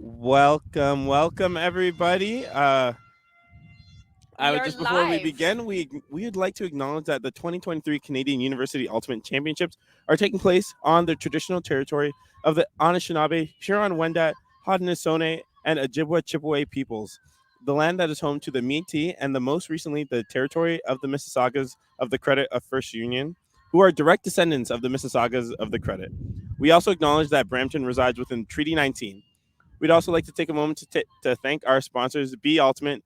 Welcome everybody. We are Just before we live. begin, we would like to acknowledge that the 2023 Canadian University Ultimate Championships are taking place on the traditional territory of the Anishinaabe, Huron-Wendat, Haudenosaunee, and Ojibwa-Chippewa peoples, the land that is home to the Métis and the most recently the territory of the Mississaugas of the Credit of First Union, who are direct descendants of the Mississaugas of the Credit. We also acknowledge that Brampton resides within Treaty 19. We'd also like to take a moment to thank our sponsors, Be Ultimate,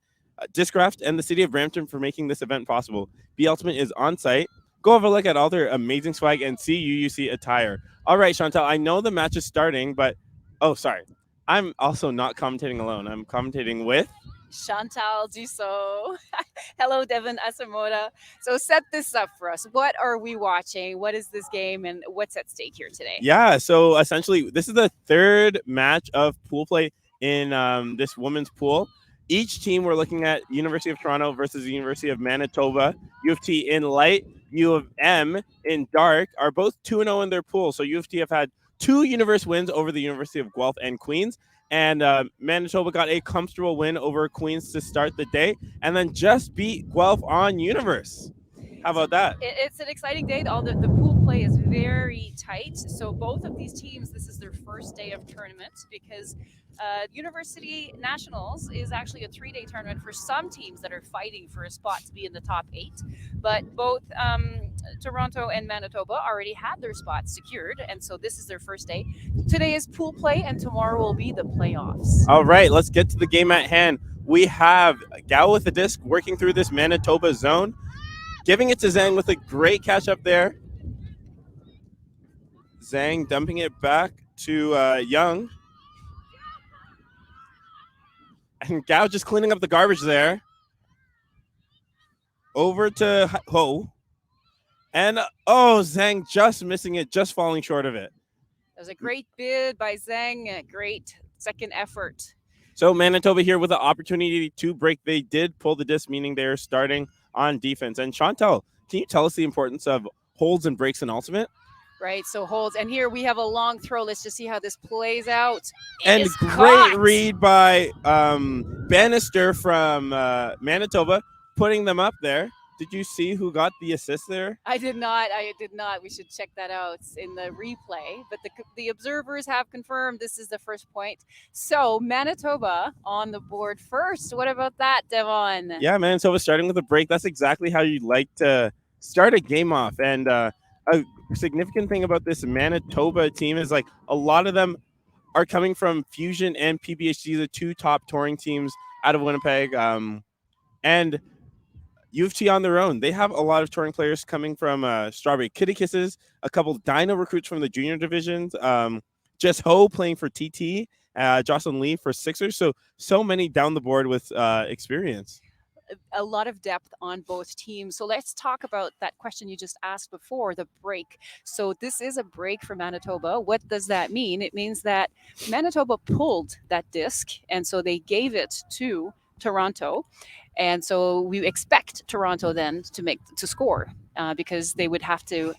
Discraft, and the City of Brampton for making this event possible. Be Ultimate is on site. Go have a look at all their amazing swag and CUUC attire. All right, Chantal, I know the match is starting, but sorry. I'm also not commentating alone. I'm commentating with. Chantal Dussault. Hello, Devin Asamoda. So set this up for us. What are we watching? What is this game and what's at stake here today? Yeah, so essentially, this is the third match of pool play in this women's pool. Each team we're looking at University of Toronto versus the University of Manitoba, U of T in light, U of M in dark, are both 2-0 in their pool. So U of T have had two Universe wins over the University of Guelph and Queens. And Manitoba got a comfortable win over Queens to start the day and then just beat Guelph on Universe. How about that? It's an exciting day. All the pool play is very tight. So both of these teams, this is their first day of tournament because University Nationals is actually a 3-day tournament for some teams that are fighting for a spot to be in the top 8. But both Toronto and Manitoba already had their spots secured, and so this is their first day. Today is pool play, and tomorrow will be the playoffs. All right, let's get to the game at hand. We have Gal with the disc working through this Manitoba zone, giving it to Zhang with a great catch up there. Zhang dumping it back to Young. And Gao just cleaning up the garbage there. Over to Ho. And Zhang just missing it, just falling short of it. That was a great bid by Zhang, a great second effort. So Manitoba here with an opportunity to break. They did pull the disc, meaning they're starting on defense. And Chantal, can you tell us the importance of holds and breaks in Ultimate? Right, so holds. And here we have a long throw. Let's just see how this plays out. And great read by Bannister from Manitoba, putting them up there. Did you see who got the assist there? I did not. We should check that out in the replay. But the observers have confirmed this is the first point. So Manitoba on the board first. What about that, Devon? Yeah, Manitoba starting with a break. That's exactly how you'd like to start a game off. And a significant thing about this Manitoba team is like a lot of them are coming from Fusion and PBHC, the two top touring teams out of Winnipeg. And U of T on their own. They have a lot of touring players coming from Strawberry Kitty Kisses, a couple of Dino recruits from the junior divisions, Jess Ho playing for TT, Jocelyn Lee for Sixers. So many down the board with experience. A lot of depth on both teams. So let's talk about that question you just asked before, the break. So this is a break for Manitoba. What does that mean? It means that Manitoba pulled that disc, and so they gave it to Toronto. And so we expect Toronto then to score because they would have to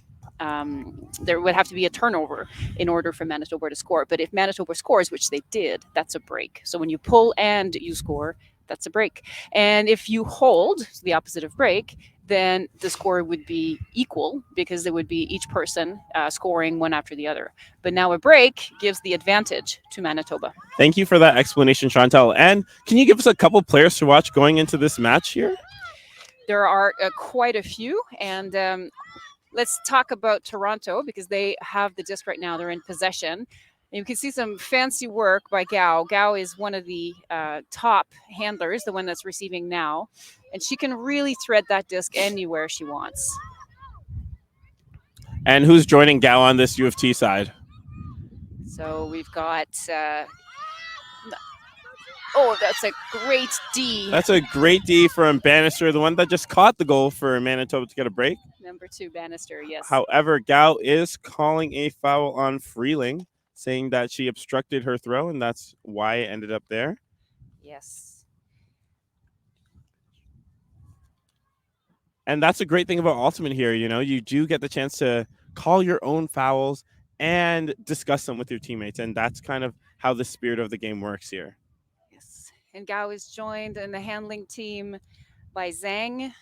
there would have to be a turnover in order for Manitoba to score. But if Manitoba scores, which they did, that's a break. So when you pull and you score, that's a break. And if you hold, the opposite of break, then the score would be equal because it would be each person scoring one after the other. But now a break gives the advantage to Manitoba. Thank you for that explanation, Chantal. And can you give us a couple players to watch going into this match here? There are quite a few. And let's talk about Toronto because they have the disc right now. They're in possession. And you can see some fancy work by Gao. Gao is one of the top handlers, the one that's receiving now. And she can really thread that disc anywhere she wants. And who's joining Gao on this U of T side? So we've got... that's a great D. That's a great D from Bannister, the one that just caught the goal for Manitoba to get a break. Number 2, Bannister, yes. However, Gao is calling a foul on Freeling, saying that she obstructed her throw, and that's why it ended up there. Yes. And that's a great thing about Ultimate here. You do get the chance to call your own fouls and discuss them with your teammates. And that's kind of how the spirit of the game works here. Yes. And Gao is joined in the handling team by Zhang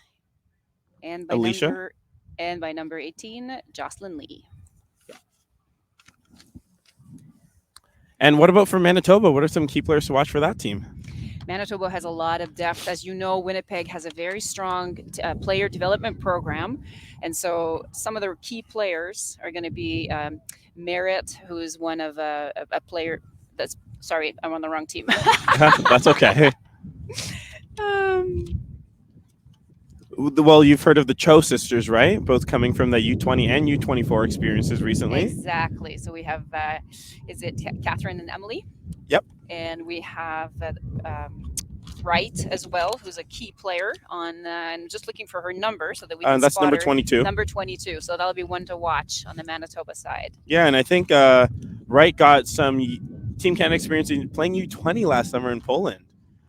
and by Alicia. number 18, Jocelyn Lee. And what about for Manitoba? What are some key players to watch for that team? Manitoba has a lot of depth. As you know, Winnipeg has a very strong player development program. And so some of the key players are going to be Merritt, who is one of a player that's, sorry, I'm on the wrong team. That's okay. um, Well, you've heard of the Cho sisters, right? Both coming from the U20 and U24 experiences recently. Exactly. So we have, is it Catherine and Emily? Yep. And we have Wright as well, who's a key player on. I'm just looking for her number so that we can That's spot number her. 22. Number 22. So that'll be one to watch on the Manitoba side. Yeah, and I think Wright got some Team Canada experience in playing U20 last summer in Poland.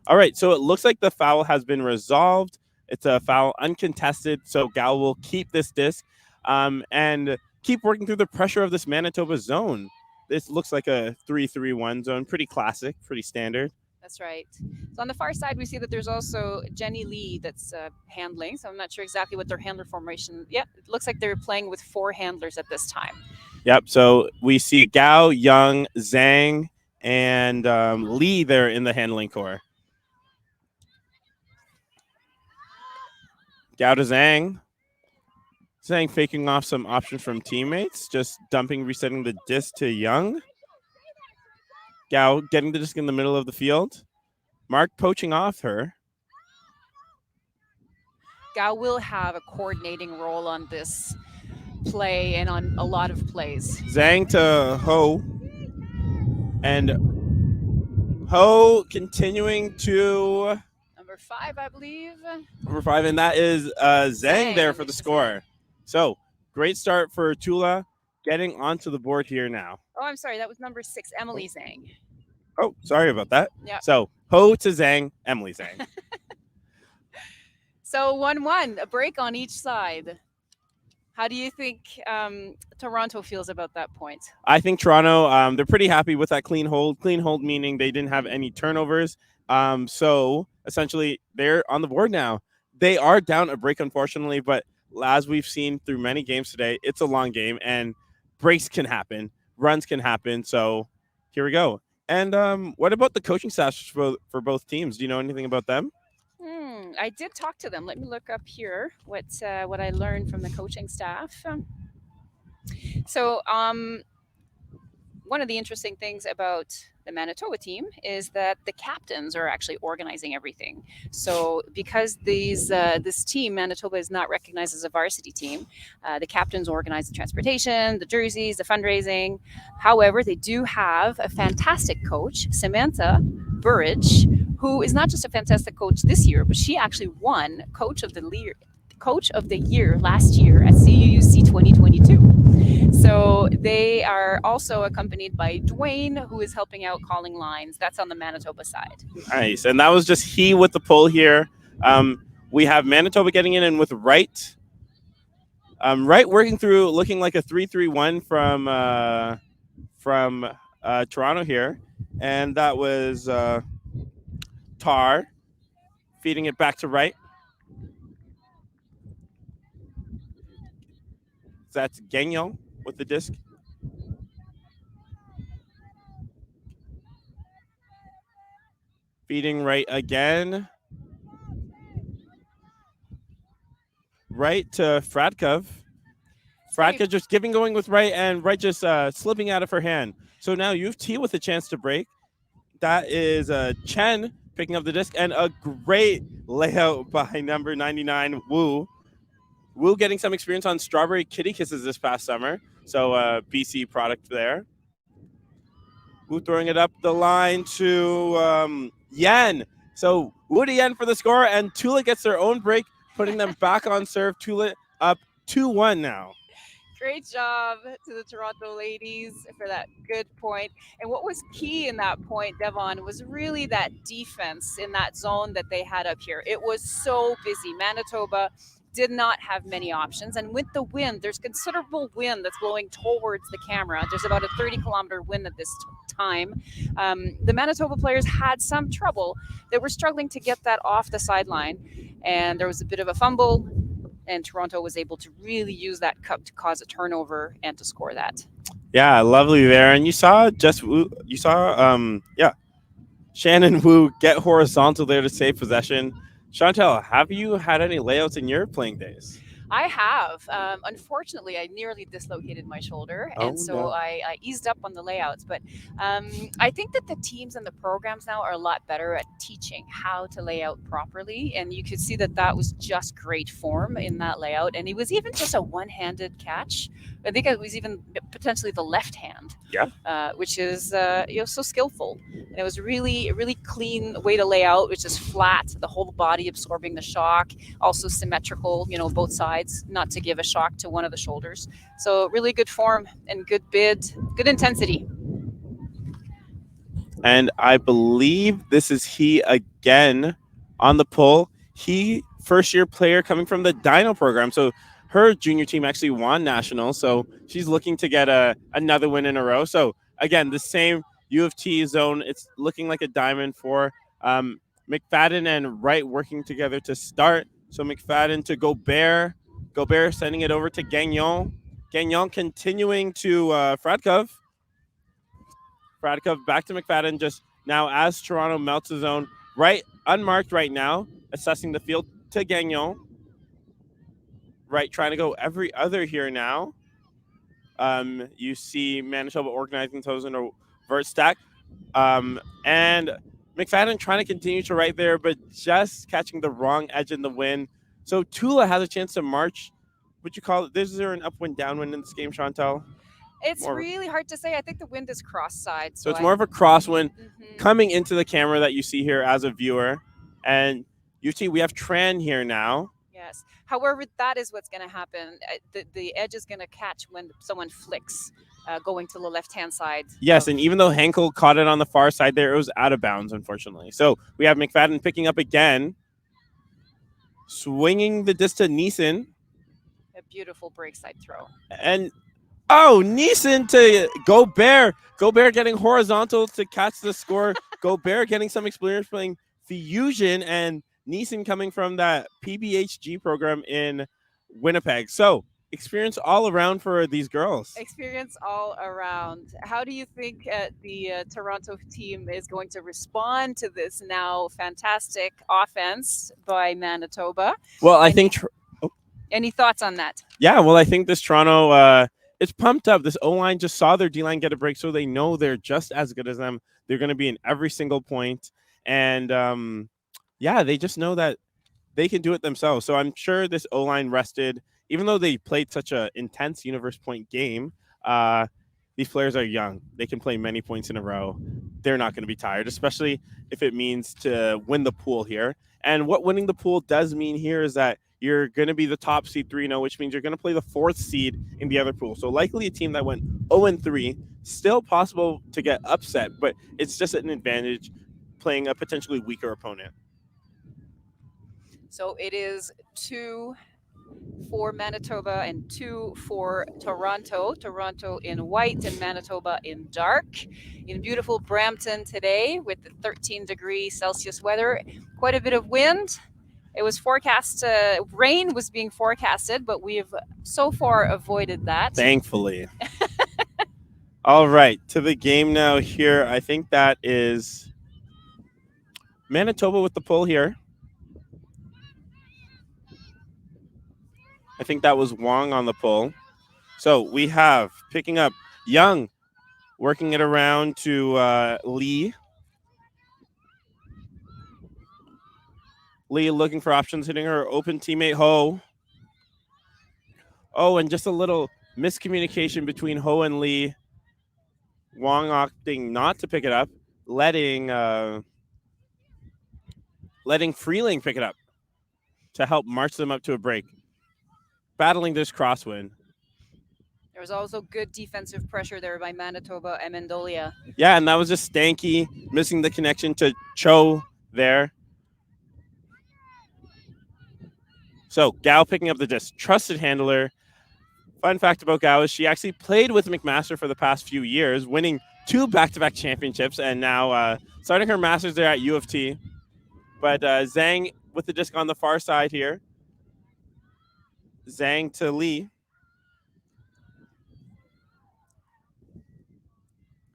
All right, so it looks like the foul has been resolved. It's a foul uncontested, so Gal will keep this disc and keep working through the pressure of this Manitoba zone. This looks like a 3-3-1 zone, pretty classic, pretty standard. That's right. So on the far side, we see that there's also Jenny Lee that's handling. So I'm not sure exactly what their handler formation. Yeah, it looks like they're playing with 4 handlers at this time. Yep. So we see Gao, Young, Zhang, and Lee there in the handling core. Gao to Zhang. Zhang faking off some options from teammates, just dumping, resetting the disc to Young. Gao getting the disc in the middle of the field. Mark poaching off her. Gao will have a coordinating role on this play and on a lot of plays. Zhang to Ho. And Ho continuing to number 5, I believe. Number 5, and that is Zhang there for the score. So great start for TULA, getting onto the board here now. Oh, I'm sorry. That was number 6, Emily Zhang. Oh, sorry about that. Yeah. So Ho to Zhang, Emily Zhang. So 1-1, a break on each side. How do you think Toronto feels about that point? I think Toronto, they're pretty happy with that clean hold. Clean hold meaning they didn't have any turnovers. So essentially, they're on the board now. They are down a break, unfortunately, but as we've seen through many games today, it's a long game, and breaks can happen, runs can happen. So here we go. And what about the coaching staff for both teams? Do you know anything about them? I did talk to them. Let me look up here what I learned from the coaching staff. So one of the interesting things about the Manitoba team is that the captains are actually organizing everything. So because this team, Manitoba, is not recognized as a varsity team, the captains organize the transportation, the jerseys, the fundraising. However, they do have a fantastic coach, Samantha Burridge, who is not just a fantastic coach this year, but she actually won Coach of the Year last year at CUUC 2022. So they are also accompanied by Dwayne, who is helping out calling lines. That's on the Manitoba side. Nice. And that was just he with the pull here. We have Manitoba getting in with Wright. Wright working through, looking like a 3-3-1 from Toronto here. And that was Tar feeding it back to Wright. That's Gagnon with the disc. Feeding Wright again. Right to Fradkov. Fradkov just going with Wright, and Wright just slipping out of her hand. So now U of T with a chance to break. That is Chen picking up the disc, and a great layout by number 99, Wu. Wu getting some experience on Strawberry Kitty Kisses this past summer. So BC product there. Wu throwing it up the line to Yen. So Wu to Yen for the score, and TULA gets their own break, putting them back on serve. TULA up 2-1 now. Great job to the Toronto ladies for that good point. And what was key in that point, Devon, was really that defense in that zone that they had up here. It was so busy. Manitoba did not have many options. And with the wind, there's considerable wind that's blowing towards the camera. There's about a 30-kilometer wind at this time. The Manitoba players had some trouble. They were struggling to get that off the sideline, and there was a bit of a fumble, and Toronto was able to really use that cup to cause a turnover and to score that. Yeah, lovely there. And you saw Shannon Wu get horizontal there to save possession. Chantel, have you had any layouts in your playing days? I have. Unfortunately, I nearly dislocated my shoulder, Oh, and so no. I eased up on the layouts. But I think that the teams and the programs now are a lot better at teaching how to lay out properly, and you could see that that was just great form in that layout. And it was even just a one-handed catch. I think it was even potentially the left hand, Yeah. which is so skillful. And it was really a really clean way to lay out, which is flat, the whole body absorbing the shock, also symmetrical, both sides, not to give a shock to one of the shoulders. So really good form and good bid, good intensity. And I believe this is he again on the pull. He, first year player coming from the Dino program. So her junior team actually won nationals. So she's looking to get another win in a row. So again, the same U of T zone. It's looking like a diamond for McFadden and Wright working together to start. So McFadden to Gobert. Gobert sending it over to Gagnon. Gagnon continuing to Fradkov. Fradkov back to McFadden just now as Toronto melts the zone. Right, unmarked right now, assessing the field to Gagnon. Right, trying to go every other here now. You see Manitoba organizing those in a vert stack. And McFadden trying to continue to right there, but just catching the wrong edge in the wind. So Tula has a chance to march. Would you call it? Is there an upwind, downwind in this game, Chantel? It's really hard to say. I think the wind is cross side. So it's more of a crosswind Mhm. coming into the camera that you see here as a viewer. And you see we have Tran here now. Yes. However, that is what's going to happen. The edge is going to catch when someone flicks, going to the left-hand side. Yes, and even though Henkel caught it on the far side there, it was out of bounds, unfortunately. So we have McFadden picking up again, swinging the disc to Neeson. A beautiful break side throw. And, Neeson to Gobert. Gobert getting horizontal to catch the score. Gobert getting some experience playing Fusion, and Neeson coming from that PBHG program in Winnipeg. So experience all around for these girls. Experience all around. How do you think the Toronto team is going to respond to this now fantastic offense by Manitoba? Well, I think Any thoughts on that? Yeah, well, I think this Toronto it's pumped up. This O-line just saw their D-line get a break, so they know they're just as good as them. They're going to be in every single point. And, they just know that they can do it themselves. So I'm sure this O-line rested, even though they played such an intense universe point game. These players are young. They can play many points in a row. They're not going to be tired, especially if it means to win the pool here. And what winning the pool does mean here is that you're going to be the top seed 3-0, which means you're going to play the fourth seed in the other pool. So likely a team that went 0-3, still possible to get upset, but it's just an advantage playing a potentially weaker opponent. So it is 2 for Manitoba and 2 for Toronto. Toronto in white and Manitoba in dark. In beautiful Brampton today with the 13-degree Celsius weather, quite a bit of wind. It was forecast, rain was being forecasted, but we've so far avoided that. Thankfully. All right, to the game now here. I think that is Manitoba with the pull here. I think that was Wong on the pull. So we have picking up Young, working it around to Lee. Lee looking for options, hitting her open teammate Ho. Oh, and just a little miscommunication between Ho and Lee. Wong opting not to pick it up, letting Freeling pick it up to help march them up to a break. Battling this crosswind. There was also good defensive pressure there by Manitoba and Mendolia. Yeah, and that was just Stanky missing the connection to Cho there. So Gao picking up the disc, trusted handler. Fun fact about Gao is she actually played with McMaster for the past few years, winning 2 back-to-back championships, and now starting her masters there at U of T. But Zhang with the disc on the far side here. Zhang to Lee.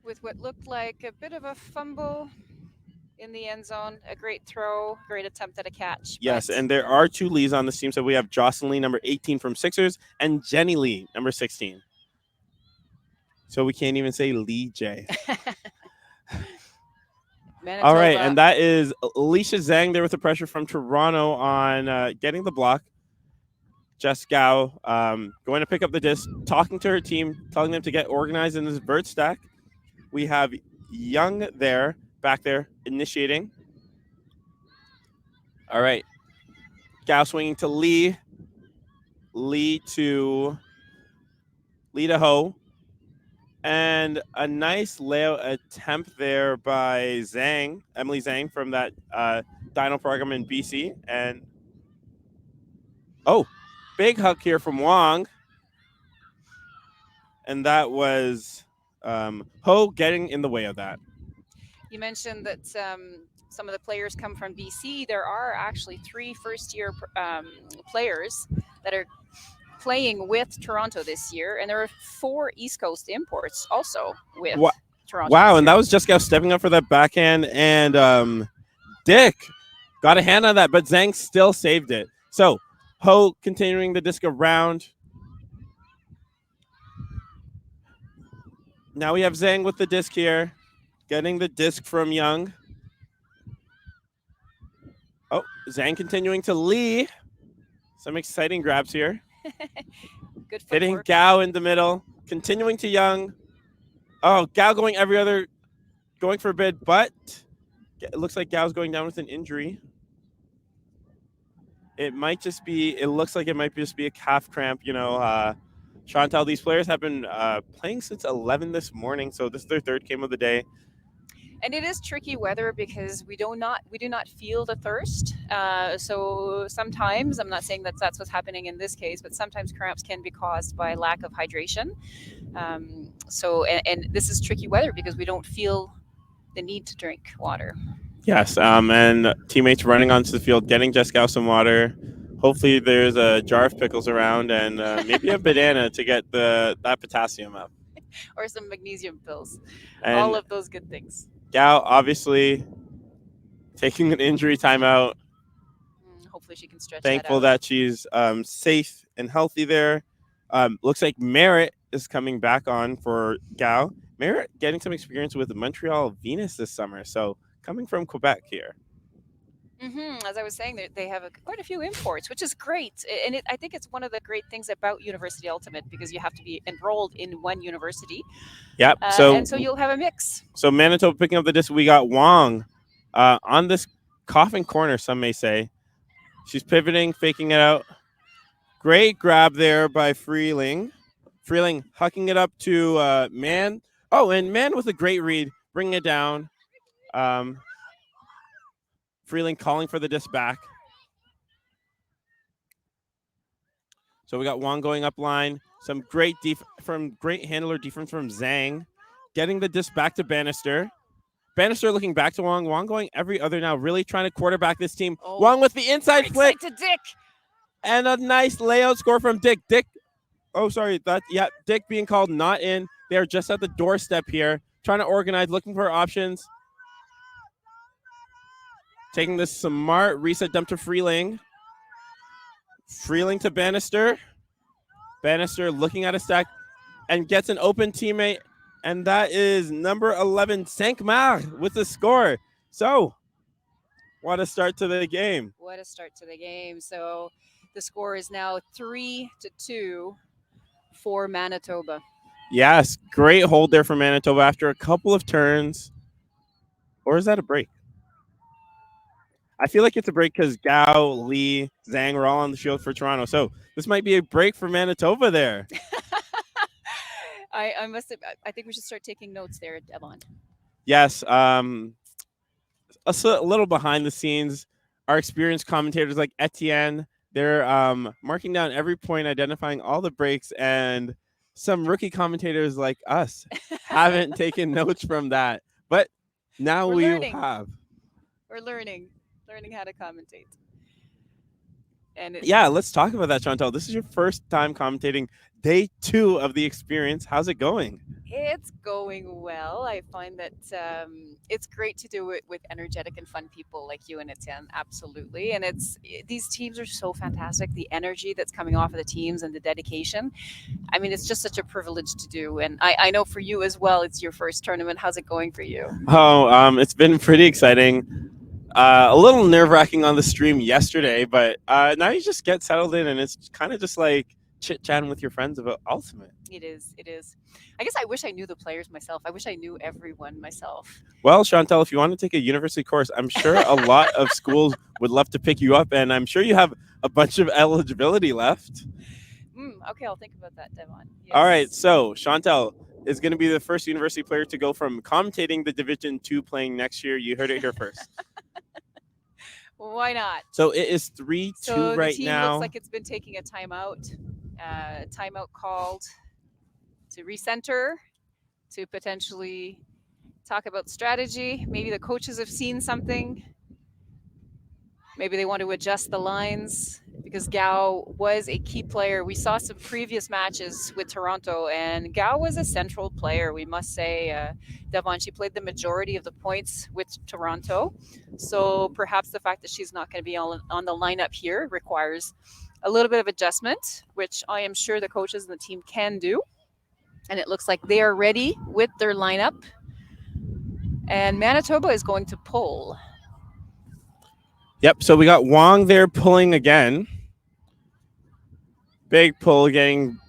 With what looked like a bit of a fumble in the end zone, a great throw, great attempt at a catch. Yes, but and there are 2 Lees on this team. So we have Jocelyn Lee, number 18 from Sixers, and Jenny Lee, number 16. So we can't even say Lee J. Manitoba. All right, and that is Alicia Zhang there with the pressure from Toronto on getting the block. Jess Gao going to pick up the disc, talking to her team, telling them to get organized in this vert stack. We have Young there, back there, initiating. All right. Gao swinging to Lee. Lee to Ho. And a nice layout attempt there by Zhang, Emily Zhang from that Dino program in BC. And big hug here from Wong. And that was Ho getting in the way of that. You mentioned that some of the players come from BC. There are actually 3 first-year players that are playing with Toronto this year, and there are 4 East Coast imports also with Toronto. Wow, and that was Jessica stepping up for that backhand, and Dick got a hand on that, but Zhang still saved it. So Ho continuing the disc around. Now we have Zhang with the disc here, getting the disc from Young. Oh, Zhang continuing to Lee. Some exciting grabs here. Good hitting footwork. Gao in the middle, continuing to Young. Oh, Gao going every other, going for a bid, but it looks like Gao's going down with an injury. It looks like it might just be a calf cramp. Chantal, these players have been playing since 11 this morning, so this is their 3rd game of the day. And it is tricky weather because we do not feel the thirst. So sometimes, I'm not saying that that's what's happening in this case, but sometimes cramps can be caused by lack of hydration. And this is tricky weather because we don't feel the need to drink water. Yes, and teammates running onto the field, getting Jessica some water. Hopefully there's a jar of pickles around and maybe a banana to get that potassium up. Or some magnesium pills. And all of those good things. Gao obviously taking an injury timeout. Hopefully she can stretch Thankful that she's safe and healthy there. Looks like Merritt is coming back on for Gao. Merritt getting some experience with the Montreal Venus this summer, so coming from Quebec here. As I was saying, they have quite a few imports, which is great. And I think it's one of the great things about University Ultimate because you have to be enrolled in one university. Yep. And so you'll have a mix. So Manitoba picking up the disc. We got Wong on this coffin corner, some may say. She's pivoting, faking it out. Great grab there by Freeling. Freeling hucking it up to Man. Oh, and Man with a great read, bringing it down. Freeling calling for the disc back. So we got Wong going up line. Some great great handler defense from Zhang. Getting the disc back to Bannister. Bannister looking back to Wong. Wong going every other now, really trying to quarterback this team. Wong with the inside flick. To Dick. And a nice layout score from Dick. Dick being called not in. They're just at the doorstep here, trying to organize, looking for options. Taking this smart reset dump to Freeling. Freeling to Bannister. Bannister looking at a stack and gets an open teammate. And that is number 11, Sankmar, with the score. So, what a start to the game. What a start to the game. So, the score is now 3-2 for Manitoba. Yes, great hold there for Manitoba after a couple of turns. Or is that a break? I feel like it's a break because Gao, Lee, Zhang were all on the field for Toronto. So this might be a break for Manitoba there. I think we should start taking notes there, Devon. Yes. A little behind the scenes. Our experienced commentators like Etienne, They're marking down every point, identifying all the breaks, and some rookie commentators like us haven't taken notes from that. But now We're we learning. have. We're learning how to commentate. And Yeah, let's talk about that, Chantal. This is your first time commentating day 2 of the experience. How's it going? it's going well. I find that it's great to do it with energetic and fun people like you and Etienne, absolutely. And these teams are so fantastic. The energy that's coming off of the teams and the dedication. I mean, it's just such a privilege to do. And I know for you as well, it's your first tournament. How's it going for you? Oh, it's been pretty exciting. A little nerve wracking on the stream yesterday, but now you just get settled in, and it's kind of just like chit chatting with your friends about Ultimate. It is. It is. I guess I wish I knew the players myself. I wish I knew everyone myself. Well, Chantal, if you want to take a university course, I'm sure a lot of schools would love to pick you up, and I'm sure you have a bunch of eligibility left. Okay, I'll think about that, Devon. Yes. All right, so Chantal is going to be the first university player to go from commentating the Division 2 playing next year. You heard it here first. Why not? So it is 3-2 So right the team now. looks like it's been taking a timeout. Timeout called to recenter, to potentially talk about strategy. Maybe the coaches have seen something. Maybe they want to adjust the lines because Gao was a key player. We saw some previous matches with Toronto, and Gao was a central player, we must say. Devon, she played the majority of the points with Toronto. So perhaps the fact that she's not going to be on the lineup here requires a little bit of adjustment, which I am sure the coaches and the team can do. And it looks like they are ready with their lineup. And Manitoba is going to pull. Yep, so we got Wong there pulling again. Big pull, getting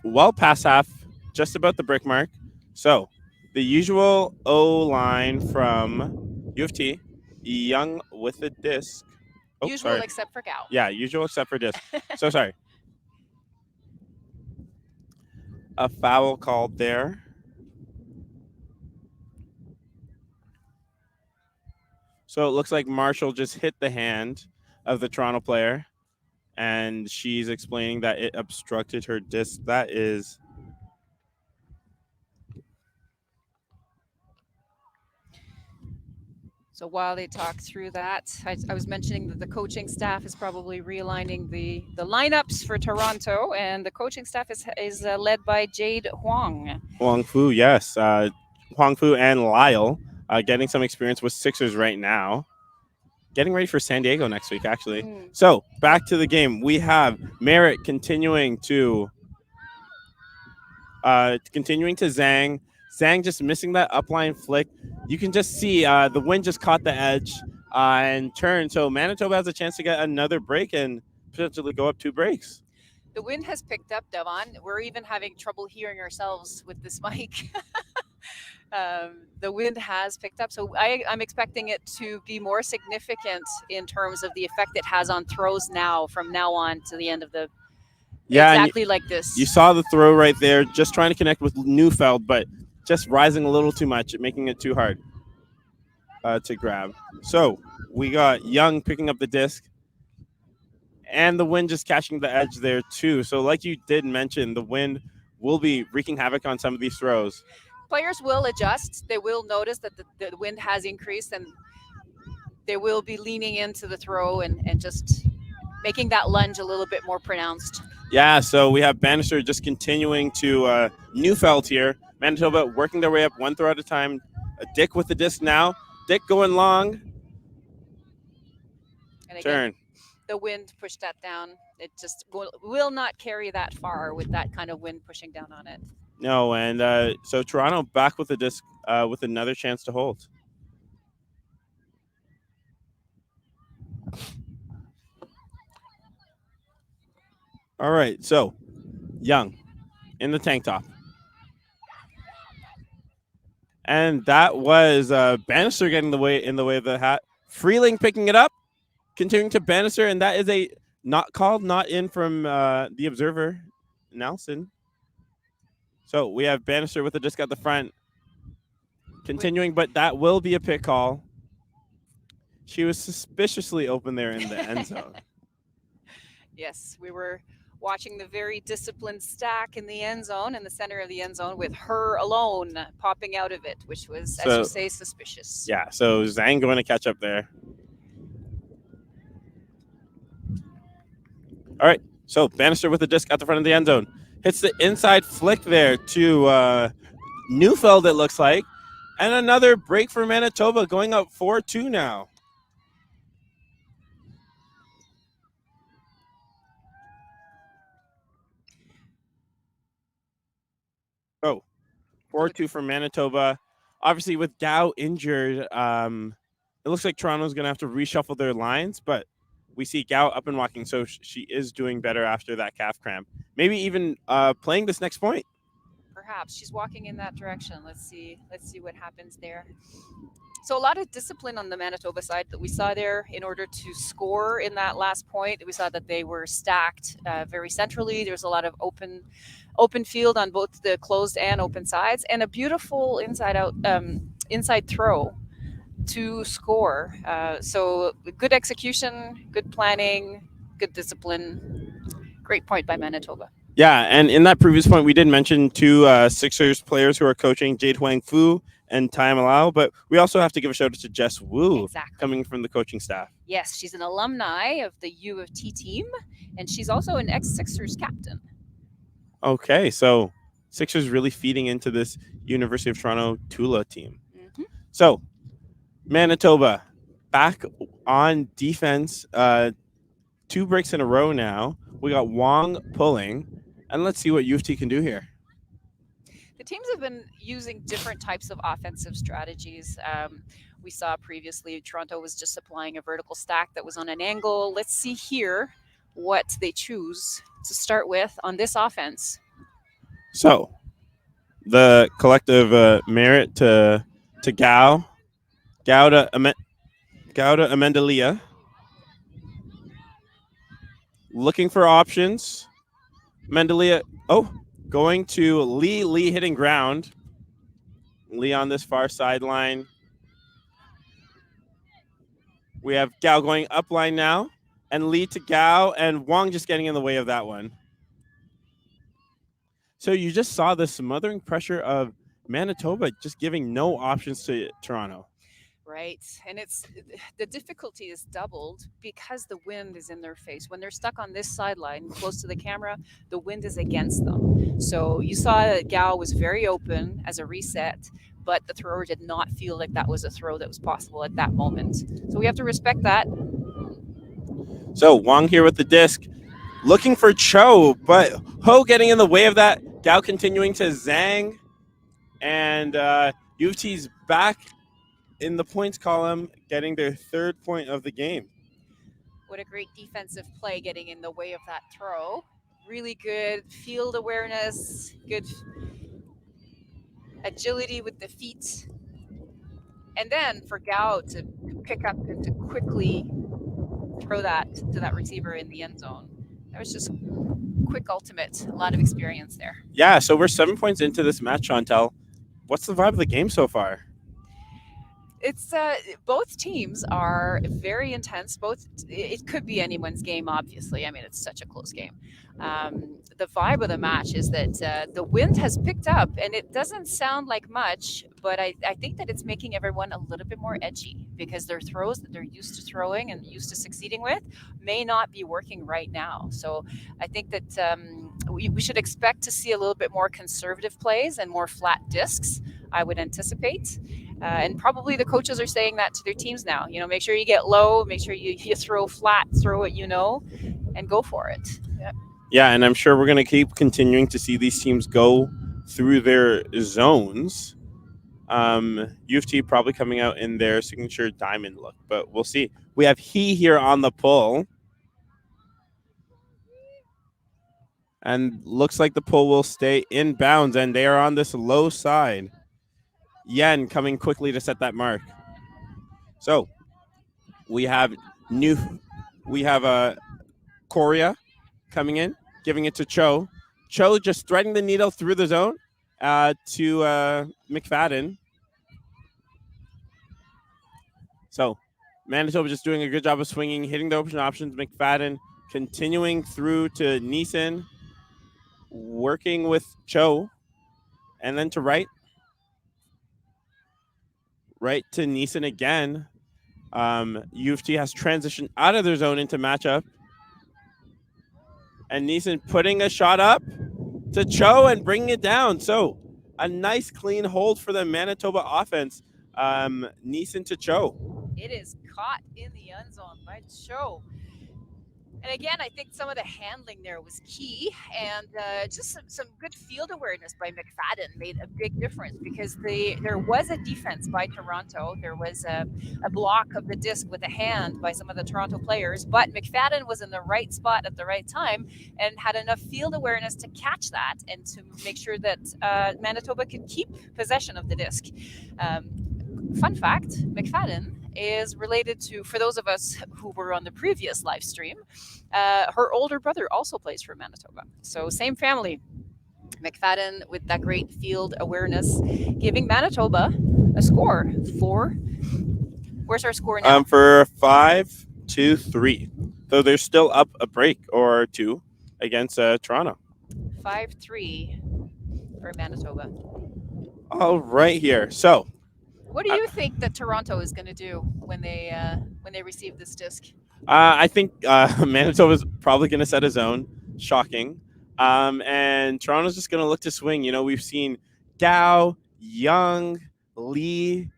well past half, just about the brick mark. So the usual O line from U of T, Young with a disc. Oh, Usual sorry. except for Gao. Yeah, usual except for disc. So sorry. A foul called there. So it looks like Marshall just hit the hand of the Toronto player, and she's explaining that it obstructed her disc. That is. So while they talk through that, I was mentioning that the coaching staff is probably realigning the lineups for Toronto, and the coaching staff is led by Jade Huang. Huang Fu, yes. Huang Fu and Lyle getting some experience with Sixers right now. Getting ready for San Diego next week, actually. So back to the game. We have Merritt continuing to Zhang. Zhang just missing that upline flick. You can just see the wind just caught the edge and turned. So Manitoba has a chance to get another break and potentially go up 2 breaks. The wind has picked up, Devon. We're even having trouble hearing ourselves with this mic. The wind has picked up, so I'm expecting it to be more significant in terms of the effect it has on throws now, from now on to the end of the. Yeah, exactly like this. You saw the throw right there, just trying to connect with Neufeld, but just rising a little too much, making it too hard to grab. So we got Young picking up the disc, and the wind just catching the edge there too. So like you did mention, the wind will be wreaking havoc on some of these throws. Players will adjust. They will notice that the wind has increased, and they will be leaning into the throw and just making that lunge a little bit more pronounced. Yeah, so we have Bannister just continuing to Neufeld here. Manitoba working their way up 1 throw at a time. Dick with the disc now. Dick going long. And again, turn. The wind pushed that down. It just will not carry that far with that kind of wind pushing down on it. No, and so Toronto back with the disc with another chance to hold. All right, so Young in the tank top. And that was Bannister getting in the way of the hat. Freeling picking it up, continuing to Bannister, and that is a not called, not in from the observer, Nelson. So we have Bannister with the disc at the front, continuing, but that will be a pick call. She was suspiciously open there in the end zone. Yes, we were watching the very disciplined stack in the end zone, in the center of the end zone, with her alone popping out of it, which was, as you So say, suspicious. yeah, so Zhang going to catch up there. All right, so Bannister with the disc at the front of the end zone. Hits the inside flick there to Neufeld, it looks like. And another break for Manitoba, going up 4-2 now. Oh, 4-2 for Manitoba. Obviously, with Gao injured, it looks like Toronto's going to have to reshuffle their lines, but we see Gao up and walking, so she is doing better after that calf cramp. Maybe even playing this next point. Perhaps she's walking in that direction. Let's see. Let's see what happens there. So a lot of discipline on the Manitoba side that we saw there in order to score in that last point. We saw that they were stacked very centrally. There's a lot of open field on both the closed and open sides, and a beautiful inside throw to score. So good execution, good planning, good discipline. Great point by Manitoba. Yeah, and in that previous point, we did mention two Sixers players who are coaching, Jade Huang Fu and Tai Malau, but we also have to give a shout out to Jess Wu, Exactly. coming from the coaching staff. Yes, she's an alumni of the U of T team, and she's also an ex-Sixers captain. Okay, so Sixers really feeding into this University of Toronto TULA team. Mm-hmm. So Manitoba back on defense, 2 breaks in a row now. We got Wong pulling, and let's see what U of T can do here. The teams have been using different types of offensive strategies. We saw previously Toronto was just applying a vertical stack that was on an angle. Let's see here what they choose to start with on this offense. So the collective merit to Gao to Amendalia. Looking for options. Mendelia, going to Lee. Lee hitting ground. Lee on this far sideline. We have Gao going up line now, and Lee to Gao, and Wong just getting in the way of that one. So you just saw the smothering pressure of Manitoba just giving no options to Toronto. Right. And it's the difficulty is doubled because the wind is in their face. When they're stuck on this sideline close to the camera, the wind is against them. So you saw that Gao was very open as a reset, but the thrower did not feel like that was a throw that was possible at that moment. So we have to respect that. So Wong here with the disc, looking for Cho, but Ho getting in the way of that. Gao continuing to Zhang, and U of T's back in the points column, getting their 3rd point of the game. What a great defensive play getting in the way of that throw. Really good field awareness, good agility with the feet. And then for Gao to pick up and to quickly throw that to that receiver in the end zone. That was just quick ultimate. A lot of experience there. Yeah, so we're 7 points into this match, Chantel. What's the vibe of the game so far? It's both teams are very intense. Both it could be anyone's game. Obviously, I mean it's such a close game. The vibe of the match is that the wind has picked up, and it doesn't sound like much, but I think that it's making everyone a little bit more edgy because their throws that they're used to throwing and used to succeeding with may not be working right now. So I think that we should expect to see a little bit more conservative plays and more flat discs. I would anticipate. And probably the coaches are saying that to their teams now. You know, make sure you get low, make sure you throw flat, throw what you know, and go for it. Yeah, and I'm sure we're going to keep continuing to see these teams go through their zones. U of T probably coming out in their signature diamond look, but we'll see. We have He here on the pull. And looks like the pull will stay in bounds, and they are on this low side. Yen coming quickly to set that mark. So we have Korea coming in, giving it to Cho. Cho just threading the needle through the zone to McFadden. So Manitoba just doing a good job of swinging, hitting the open options. McFadden continuing through to Neeson, working with Cho, and then to right to Neeson again. U of T has transitioned out of their zone into matchup. And Neeson putting a shot up to Cho and bringing it down. So a nice clean hold for the Manitoba offense. Neeson to Cho. It is caught in the end zone by Cho. And again, I think some of the handling there was key, and just some good field awareness by McFadden made a big difference, because there was a defense by Toronto. There was a block of the disc with a hand by some of the Toronto players, but McFadden was in the right spot at the right time and had enough field awareness to catch that and to make sure that Manitoba could keep possession of the disc. Fun fact, McFadden is related to, for those of us who were on the previous live stream, her older brother also plays for Manitoba. So same family. McFadden with that great field awareness, giving Manitoba a score for, where's our score now? For 5-3. So they're still up a break or two against Toronto. 5-3 for Manitoba. All right here. So what do you think that Toronto is going to do when they receive this disc? I think Manitoba's probably going to set a zone. Shocking. And Toronto's just going to look to swing. You know, we've seen Gao, Young, Lee,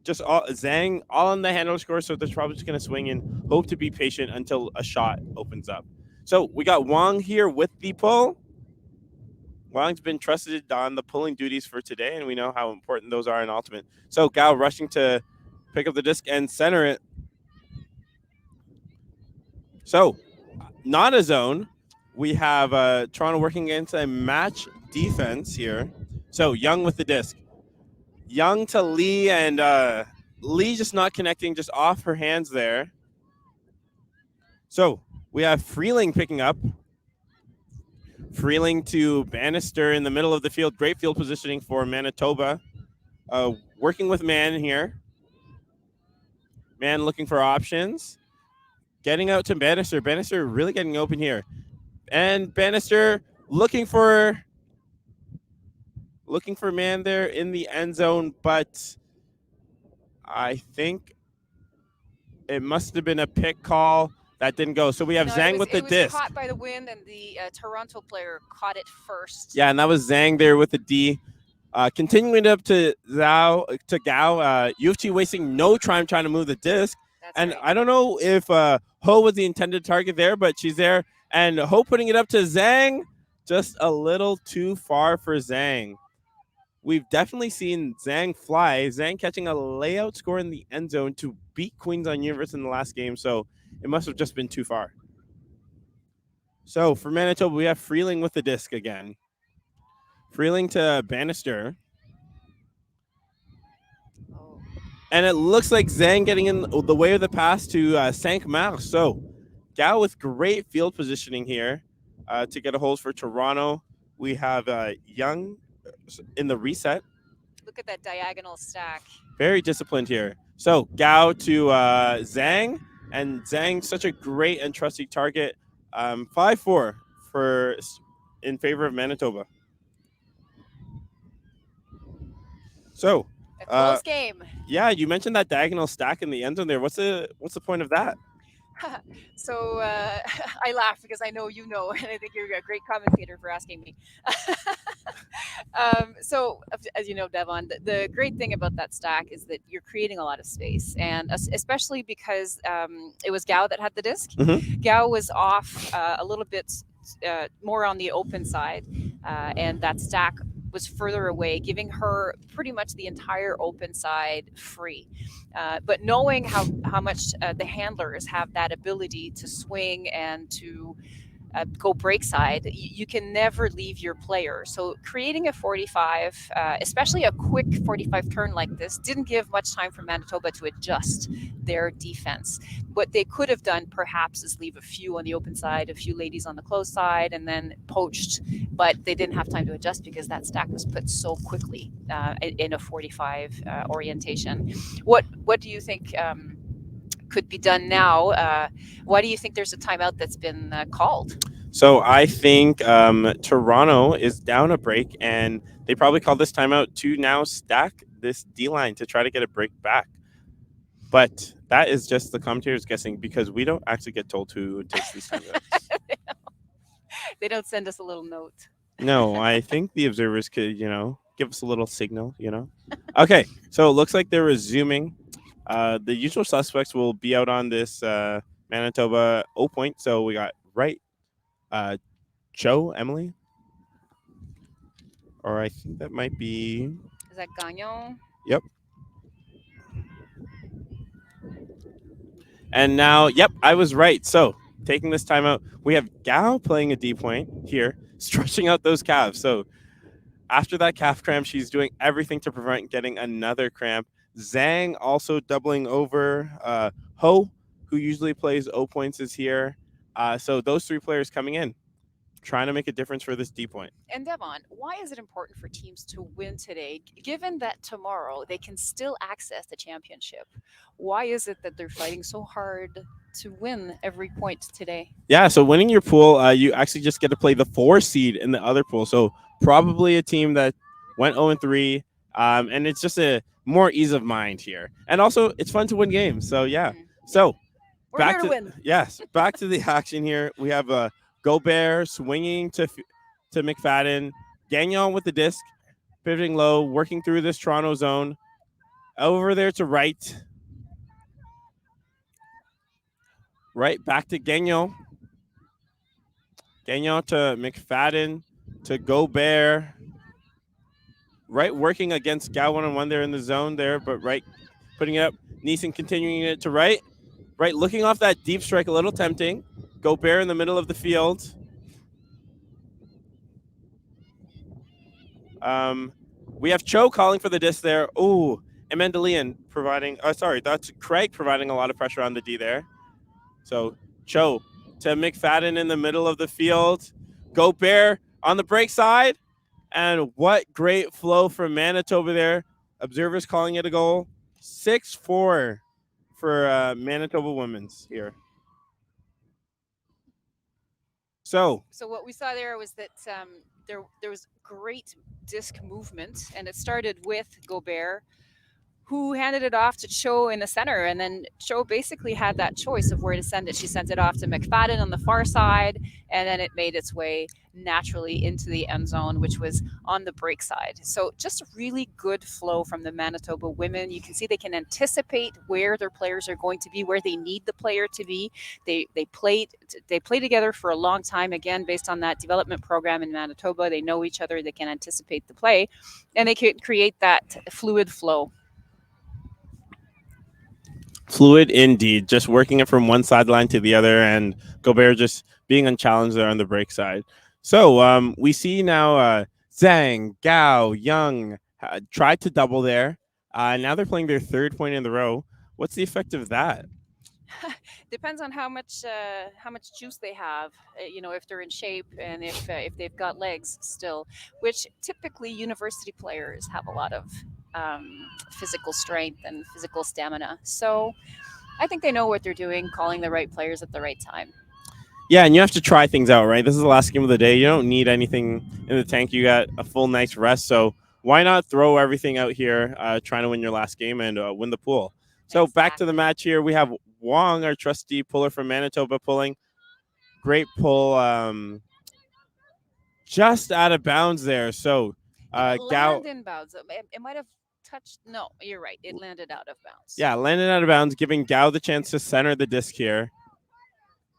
just all Zhang, all on the handler score. So they're probably just going to swing and hope to be patient until a shot opens up. So we got Wang here with the pull. Wang's been trusted on the pulling duties for today, and we know how important those are in Ultimate. So Gao rushing to pick up the disc and center it. So, not a zone. We have Toronto working against a match defense here. So, Young with the disc. Young to Lee, and Lee just not connecting, just off her hands there. So, we have Freeling picking up. Freeling to Bannister in the middle of the field. Great field positioning for Manitoba. Working with Mann here. Mann looking for options. Getting out to Bannister. Bannister really getting open here. And Bannister looking for Mann there in the end zone, but I think it must have been a pick call. That didn't go. So we have Zhang with the disc. It was caught by the wind, and the Toronto player caught it first. Yeah, and that was Zhang there with the D. Continuing up to Gao. U of T wasting no time trying to move the disc. That's right. I don't know if Ho was the intended target there, but she's there. And Ho putting it up to Zhang. Just a little too far for Zhang. We've definitely seen Zhang fly. Zhang catching a layout score in the end zone to beat Queensland University in the last game. So it must have just been too far. So for Manitoba, we have Freeling with the disc again. Freeling to Bannister. Oh. And it looks like Zhang getting in the way of the pass to Cinq-Mars. So Gao with great field positioning here to get a hold for Toronto. We have Young in the reset. Look at that diagonal stack. Very disciplined here. So Gao to Zhang. And Zhang, such a great and trusty target. 5-4 in favor of Manitoba. So a close game. Yeah, you mentioned that diagonal stack in the end zone there. What's the point of that? So I laugh because I know you know, and I think you're a great commentator for asking me. So as you know, Devon, the great thing about that stack is that you're creating a lot of space, and especially because it was Gao that had the disc. Mm-hmm. Gao was off a little bit more on the open side, and that stack was further away, giving her pretty much the entire open side free. But knowing how much the handlers have that ability to swing and to go break side, you can never leave your player. So creating a 45, especially a quick 45 turn like this, didn't give much time for Manitoba to adjust their defense. What they could have done perhaps is leave a few on the open side, a few ladies on the close side, and then poached, but they didn't have time to adjust because that stack was put so quickly in a 45 orientation. What do you think could be done now. Why do you think there's a timeout that's been called? So I think Toronto is down a break, and they probably called this timeout to now stack this D line to try to get a break back. But that is just the commentators guessing because we don't actually get told who takes these timeouts. They don't send us a little note. No, I think the observers could, give us a little signal. Okay, so it looks like they're resuming. The usual suspects will be out on this Manitoba O point. So we got right, Joe, Emily, or I think that might be. Is that Gagnon? Yep. And now, yep, I was right. So taking this timeout, we have Gao playing a D point here, stretching out those calves. So after that calf cramp, she's doing everything to prevent getting another cramp. Zhang also doubling over. Ho, who usually plays O points, is here. So those three players coming in, trying to make a difference for this D point. And Devon, why is it important for teams to win today, given that tomorrow they can still access the championship? Why is it that they're fighting so hard to win every point today? Yeah, so winning your pool, you actually just get to play the 4 seed in the other pool. So probably a team that went 0-3, and it's just a more ease of mind here. And also, it's fun to win games. So yeah, so We're here to win. yes, back to the action here. We have Gobert swinging to McFadden, Gagnon with the disc, pivoting low, working through this Toronto zone. Over there to right. Right back to Gagnon. Gagnon to McFadden to Gobert. Right working against Gao 1-on-1 there in the zone there, but right putting it up. Neeson continuing it to right. Right looking off that deep strike, a little tempting. Gobert in the middle of the field. We have Cho calling for the disc there. Ooh, and Mendelian providing. That's Craig providing a lot of pressure on the D there. So Cho to McFadden in the middle of the field. Gobert on the break side. And what great flow from Manitoba there. Observers calling it a goal. 6-4 for Manitoba women's here. So what we saw there was that there was great disc movement, and it started with Gobert, who handed it off to Cho in the center, and then Cho basically had that choice of where to send it. She sent it off to McFadden on the far side, and then it made its way naturally into the end zone, which was on the break side. So just a really good flow from the Manitoba women. You can see they can anticipate where their players are going to be, where they need the player to be. They play together for a long time, again, based on that development program in Manitoba. They know each other, they can anticipate the play, and they can create that fluid flow. Fluid indeed, just working it from one sideline to the other, and Gobert just being unchallenged there on the break side. So we see now Zhang, Gao, Young tried to double there. Now they're playing their third point in the row. What's the effect of that? Depends on how much juice they have. If they're in shape and if they've got legs still, which typically university players have a lot of physical strength and physical stamina. So I think they know what they're doing, calling the right players at the right time. Yeah, and you have to try things out, right? This is the last game of the day. You don't need anything in the tank. You got a full night's rest. So why not throw everything out here, trying to win your last game and win the pool? So back to the match here. We have Wong, our trusty puller from Manitoba, pulling. Great pull. Just out of bounds there. So Gao in bounds. It might have touched. No, you're right. It landed out of bounds. Yeah, landed out of bounds, giving Gao the chance to center the disc here.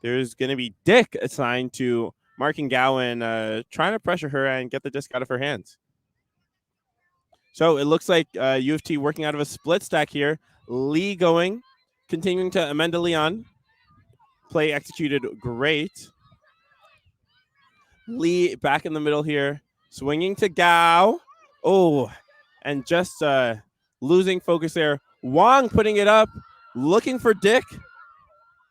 There's going to be Dick assigned to marking Gao and trying to pressure her and get the disc out of her hands. So it looks like U of T working out of a split stack here. Lee going, continuing to Amanda Leon. Play executed great. Lee back in the middle here, swinging to Gao. Oh, and just losing focus there. Wong putting it up, looking for Dick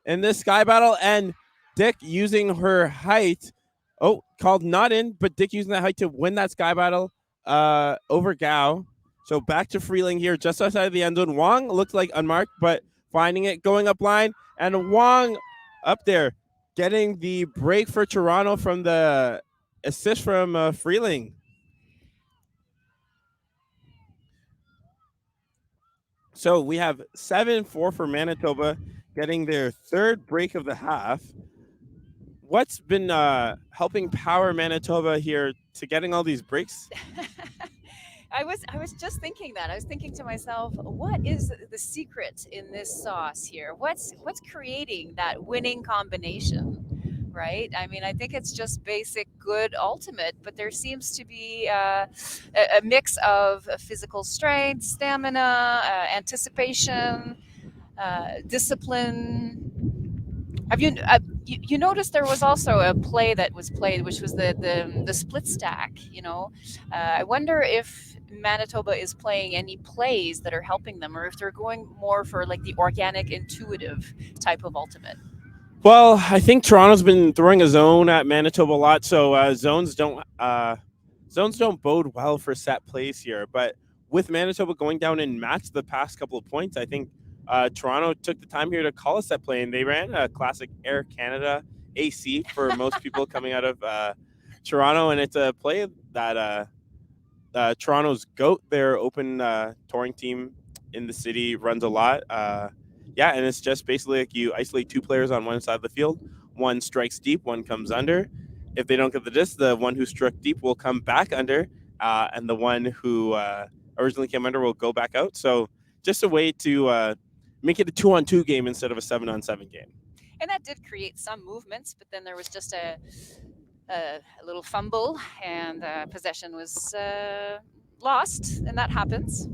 in this sky battle, and Dick using her height. Oh, called not in, but Dick using that height to win that sky battle over Gao. So back to Freeling here, just outside of the end zone. Wong looked like unmarked, but finding it, going up line, and Wong up there getting the break for Toronto from the assist from Freeling. So we have 7-4 for Manitoba, getting their third break of the half. What's been helping power Manitoba here to getting all these breaks? I was just thinking that. I was thinking to myself, what is the secret in this sauce here? What's creating that winning combination? Right? I mean, I think it's just basic good ultimate, but there seems to be a mix of physical strength, stamina, anticipation, discipline. Have you noticed there was also a play that was played, which was the split stack? I wonder if Manitoba is playing any plays that are helping them, or if they're going more for like the organic, intuitive type of ultimate. Well, I think Toronto's been throwing a zone at Manitoba a lot, so zones don't bode well for set plays here. But with Manitoba going down in match the past couple of points, I think Toronto took the time here to call a set play, and they ran a classic Air Canada AC for most people coming out of Toronto, and it's a play that Toronto's GOAT, their open touring team in the city, runs a lot. Yeah, and it's just basically like you isolate two players on one side of the field. One strikes deep, one comes under. If they don't get the disc, the one who struck deep will come back under, and the one who originally came under will go back out. So just a way to make it a 2-on-2 game instead of a 7-on-7 game. And that did create some movements, but then there was just a little fumble, and possession was lost, and that happens.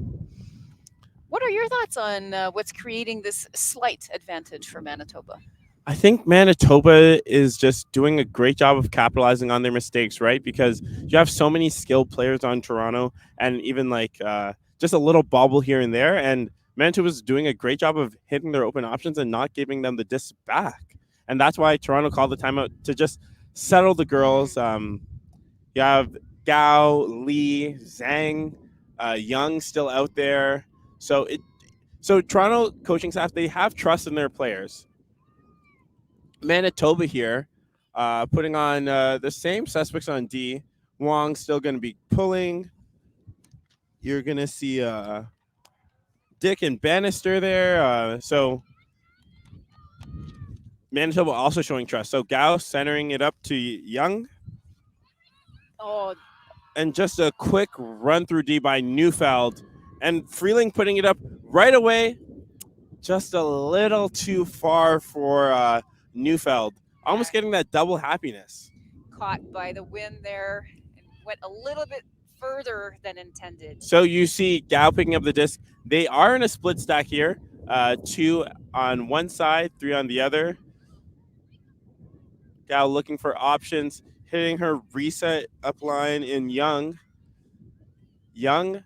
What are your thoughts on what's creating this slight advantage for Manitoba? I think Manitoba is just doing a great job of capitalizing on their mistakes, right? Because you have so many skilled players on Toronto, and even like just a little bobble here and there. And Manitoba's doing a great job of hitting their open options and not giving them the disc back. And that's why Toronto called the timeout to just settle the girls. You have Gao, Lee, Zhang, Young still out there. So Toronto coaching staff, they have trust in their players. Manitoba here, putting on the same suspects on D. Wong still going to be pulling. You're going to see Dick and Bannister there. So Manitoba also showing trust. So Gao centering it up to Young. Oh, And just a quick run through D by Neufeld. And Freeling putting it up right away. Just a little too far for Neufeld. Almost getting that double happiness. caught by the wind there and went a little bit further than intended. So you see Gao picking up the disc. They are in a split stack here. 2 on one side, 3 on the other. Gao looking for options, hitting her reset up line in Young. Young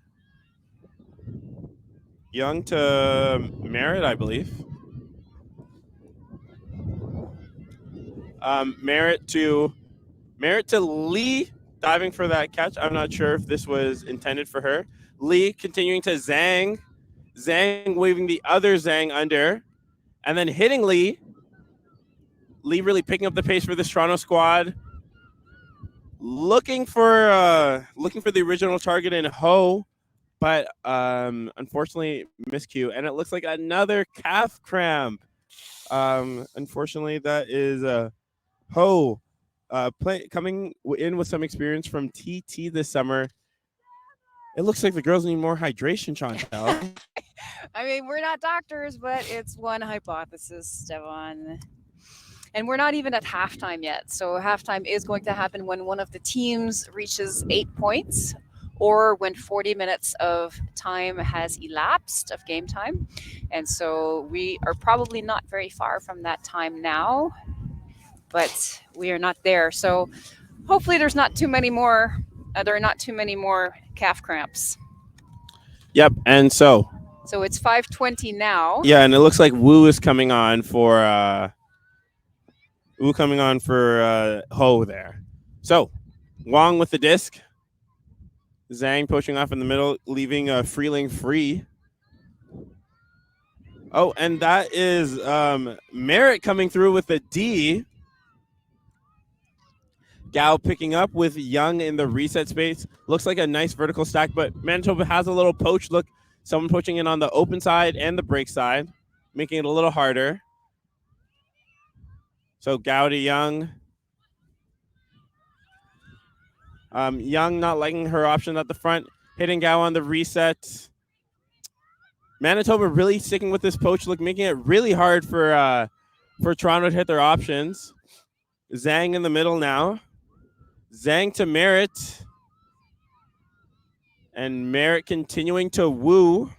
to Merritt, I believe. Merritt to Lee, diving for that catch. I'm not sure if this was intended for her. Lee continuing to Zhang. Zhang waving the other Zhang under, and then hitting Lee. Lee really picking up the pace for this Toronto squad. Looking for the original target in Ho, but unfortunately miscue, and it looks like another calf cramp. Unfortunately, that is Ho coming in with some experience from TT this summer. It looks like the girls need more hydration, Chantel. I mean, we're not doctors, but it's one hypothesis, Devon. And we're not even at halftime yet. So halftime is going to happen when one of the teams reaches 8 points or when 40 minutes of time has elapsed of game time. And so we are probably not very far from that time now, but we are not there. So hopefully there are not too many more calf cramps. Yep, and so it's 5:20 now. Yeah, and it looks like Wu is coming on for Ho there. So Wong with the disc. Zhang pushing off in the middle, leaving Freeling free. Oh, and that is Merritt coming through with a D. Gao picking up with Young in the reset space. Looks like a nice vertical stack, but Manitoba has a little poach look. Someone poaching in on the open side and the break side, making it a little harder. So Gao to Young. Young not liking her option at the front, hitting Gao on the reset. Manitoba really sticking with this poach look, making it really hard for Toronto to hit their options. Zhang in the middle now. Zhang to Merritt. And Merritt continuing to woo.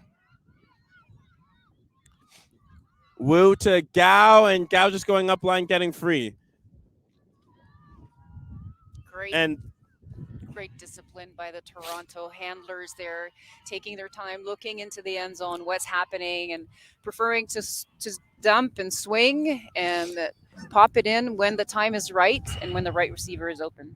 Woo to Gao, and Gao just going up line, getting free. Great. And great discipline by the Toronto handlers there, taking their time, looking into the end zone, what's happening, and preferring to dump and swing and pop it in when the time is right and when the right receiver is open.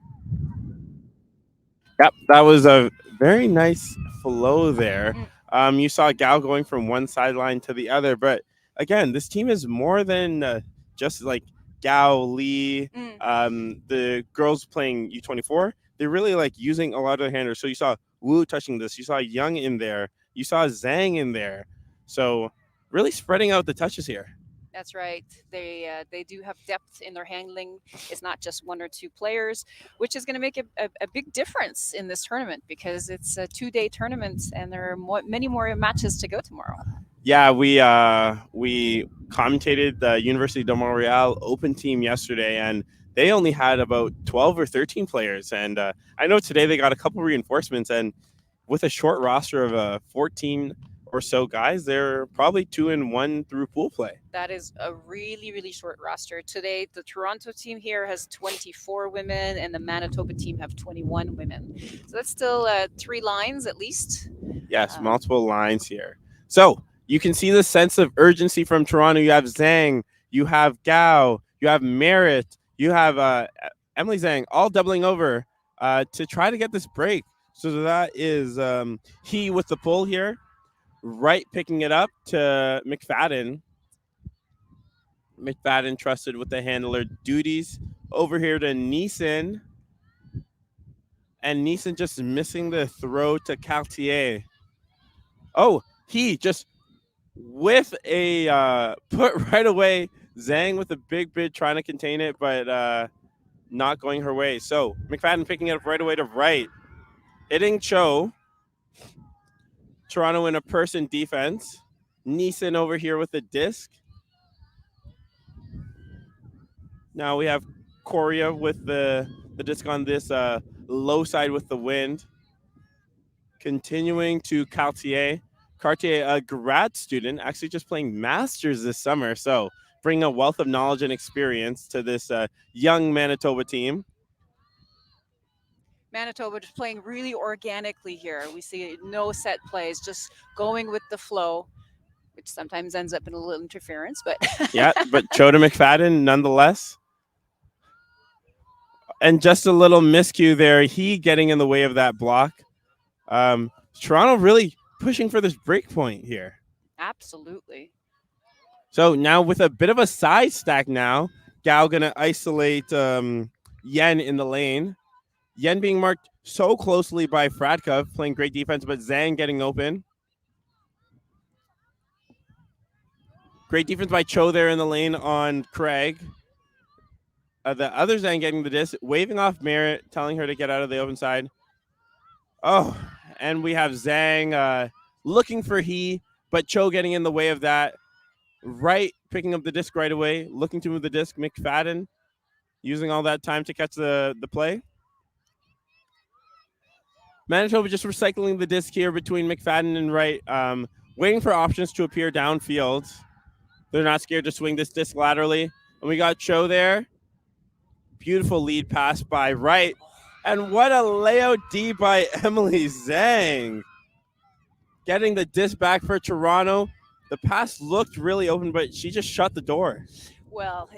Yep, that was a very nice flow there. You saw Gao going from one sideline to the other, but again, this team is more than just like Gao, Lee, the girls playing U24. They're really like using a lot of their handlers. So you saw Wu touching this, you saw Young in there, you saw Zhang in there. So really spreading out the touches here. That's right. They do have depth in their handling. It's not just one or two players, which is going to make a big difference in this tournament because it's a 2-day tournament and there are many more matches to go tomorrow. Yeah, we commentated the University de Montreal Open team yesterday, and they only had about 12 or 13 players. And I know today they got a couple reinforcements, and with a short roster of 14 or so guys, they're probably 2-1 through pool play. That is a really, really short roster. Today, the Toronto team here has 24 women, and the Manitoba team have 21 women. So that's still 3 lines at least. Yes, multiple lines here. So you can see the sense of urgency from Toronto. You have Zhang, you have Gao, you have Merritt, you have Emily Zhang, all doubling over to try to get this break. So that is he with the pull here. Right picking it up to McFadden. McFadden trusted with the handler duties. Over here to Neeson. And Neeson just missing the throw to Cartier. Oh, he just with a put right away. Zhang with a big bid trying to contain it, but not going her way. So McFadden picking it up right away to right. Hitting Cho. Toronto in a person defense. Neeson over here with the disc. Now we have Korea with the disc on this low side with the wind. Continuing to Cartier. Cartier, a grad student, actually just playing masters this summer. So bring a wealth of knowledge and experience to this young Manitoba team. Manitoba just playing really organically here. We see no set plays, just going with the flow, which sometimes ends up in a little interference. But yeah, but Cho to McFadden nonetheless. And just a little miscue there. He getting in the way of that block. Toronto really pushing for this break point here. Absolutely. So now with a bit of a side stack now, Gao gonna isolate Yen in the lane. Yen being marked so closely by Fradkov, playing great defense, but Zhang getting open. Great defense by Cho there in the lane on Craig. The other Zhang getting the disc, waving off Merritt, telling her to get out of the open side. Oh, and we have Zhang looking for he, but Cho getting in the way of that. Right, picking up the disc right away, looking to move the disc. McFadden using all that time to catch the play. Manitoba just recycling the disc here between McFadden and Wright, waiting for options to appear downfield. They're not scared to swing this disc laterally. And we got Cho there. Beautiful lead pass by Wright. And what a layout D by Emily Zhang. Getting the disc back for Toronto. The pass looked really open, but she just shut the door. Well,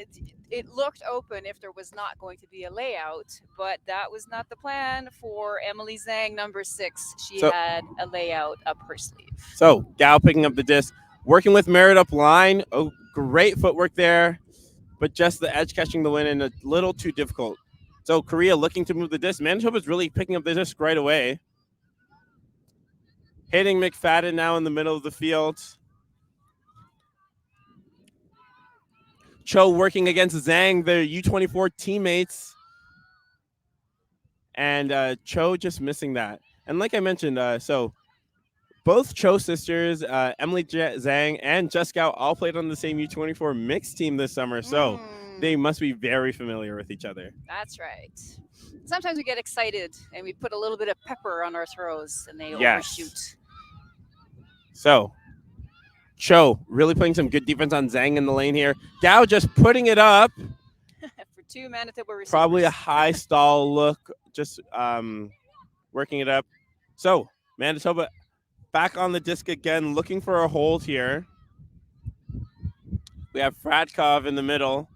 it looked open if there was not going to be a layout, but that was not the plan for Emily Zhang, number 6. She had a layout up her sleeve. So Gao picking up the disc, Working with Merritt up line. Oh, great footwork there, but just the edge catching the win and a little too difficult. So Korea looking to move the disc. Manitoba's really picking up the disc right away. Hitting McFadden now in the middle of the field. Cho working against Zhang, their U24 teammates. And Cho just missing that. And like I mentioned, so both Cho sisters, Emily Zhang and Jessica, all played on the same U24 mixed team this summer. So they must be very familiar with each other. That's right. Sometimes we get excited and we put a little bit of pepper on our throws and they Yes. overshoot. So Cho really playing some good defense on Zhang in the lane here. Gao just putting it up. For 2 Manitoba receivers. Probably a high stall look, just working it up. So Manitoba back on the disc again, looking for a hold here. We have Fradkov in the middle.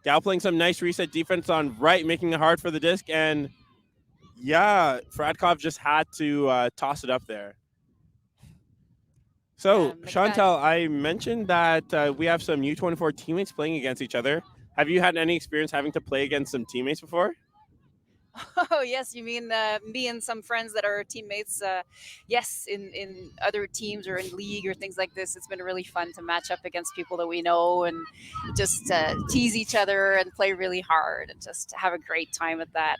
Gao playing some nice reset defense on right, making it hard for the disc. And yeah, Fradkov just had to toss it up there. So, Chantal, I mentioned that we have some U24 teammates playing against each other. Have you had any experience having to play against some teammates before? Oh yes, you mean me and some friends that are teammates? Yes, in other teams or in league or things like this, it's been really fun to match up against people that we know and just tease each other and play really hard and just have a great time at that.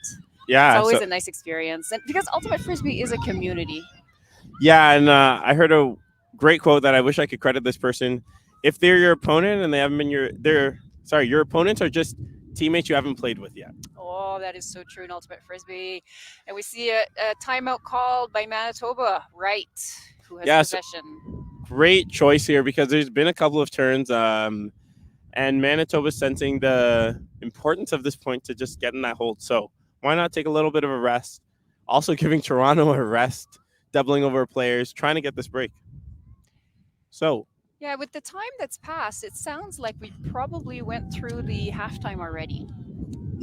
Yeah, it's always a nice experience, and because Ultimate Frisbee is a community. Yeah, and I heard a great quote that I wish I could credit this person. If they're your opponent and they haven't been your opponents are just teammates you haven't played with yet. Oh, that is so true in Ultimate Frisbee. And we see a timeout called by Manitoba, right? Who has possession. So great choice here because there's been a couple of turns, and Manitoba sensing the importance of this point to just get in that hold. So why not take a little bit of a rest? Also giving Toronto a rest, doubling over players, trying to get this break. So yeah, with the time that's passed, it sounds like we probably went through the halftime already.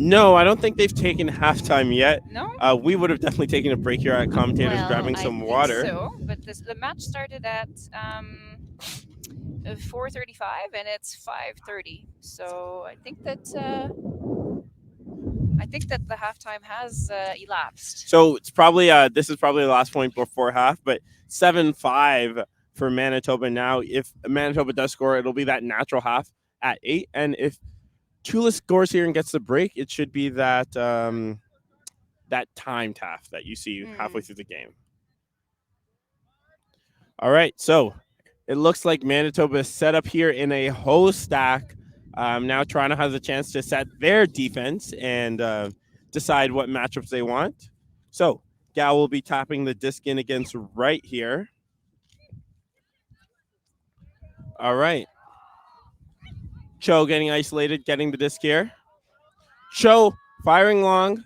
No, I don't think they've taken halftime yet. No? We would have definitely taken a break here at commentators, grabbing some water. So, but the match started at 4:35 and it's 5:30. So I think that the halftime has elapsed. So it's probably this is probably the last point before half, but 7-5 for Manitoba now. If Manitoba does score, it'll be that natural half at 8, and if TULA scores here and gets the break, it should be that that timed half that you see halfway through the game. All right, so it looks like Manitoba is set up here in a hose stack. Now Toronto has a chance to set their defense and decide what matchups they want. So Gal will be tapping the disc in against right here. All right. Cho getting isolated, getting the disc here. Cho firing long.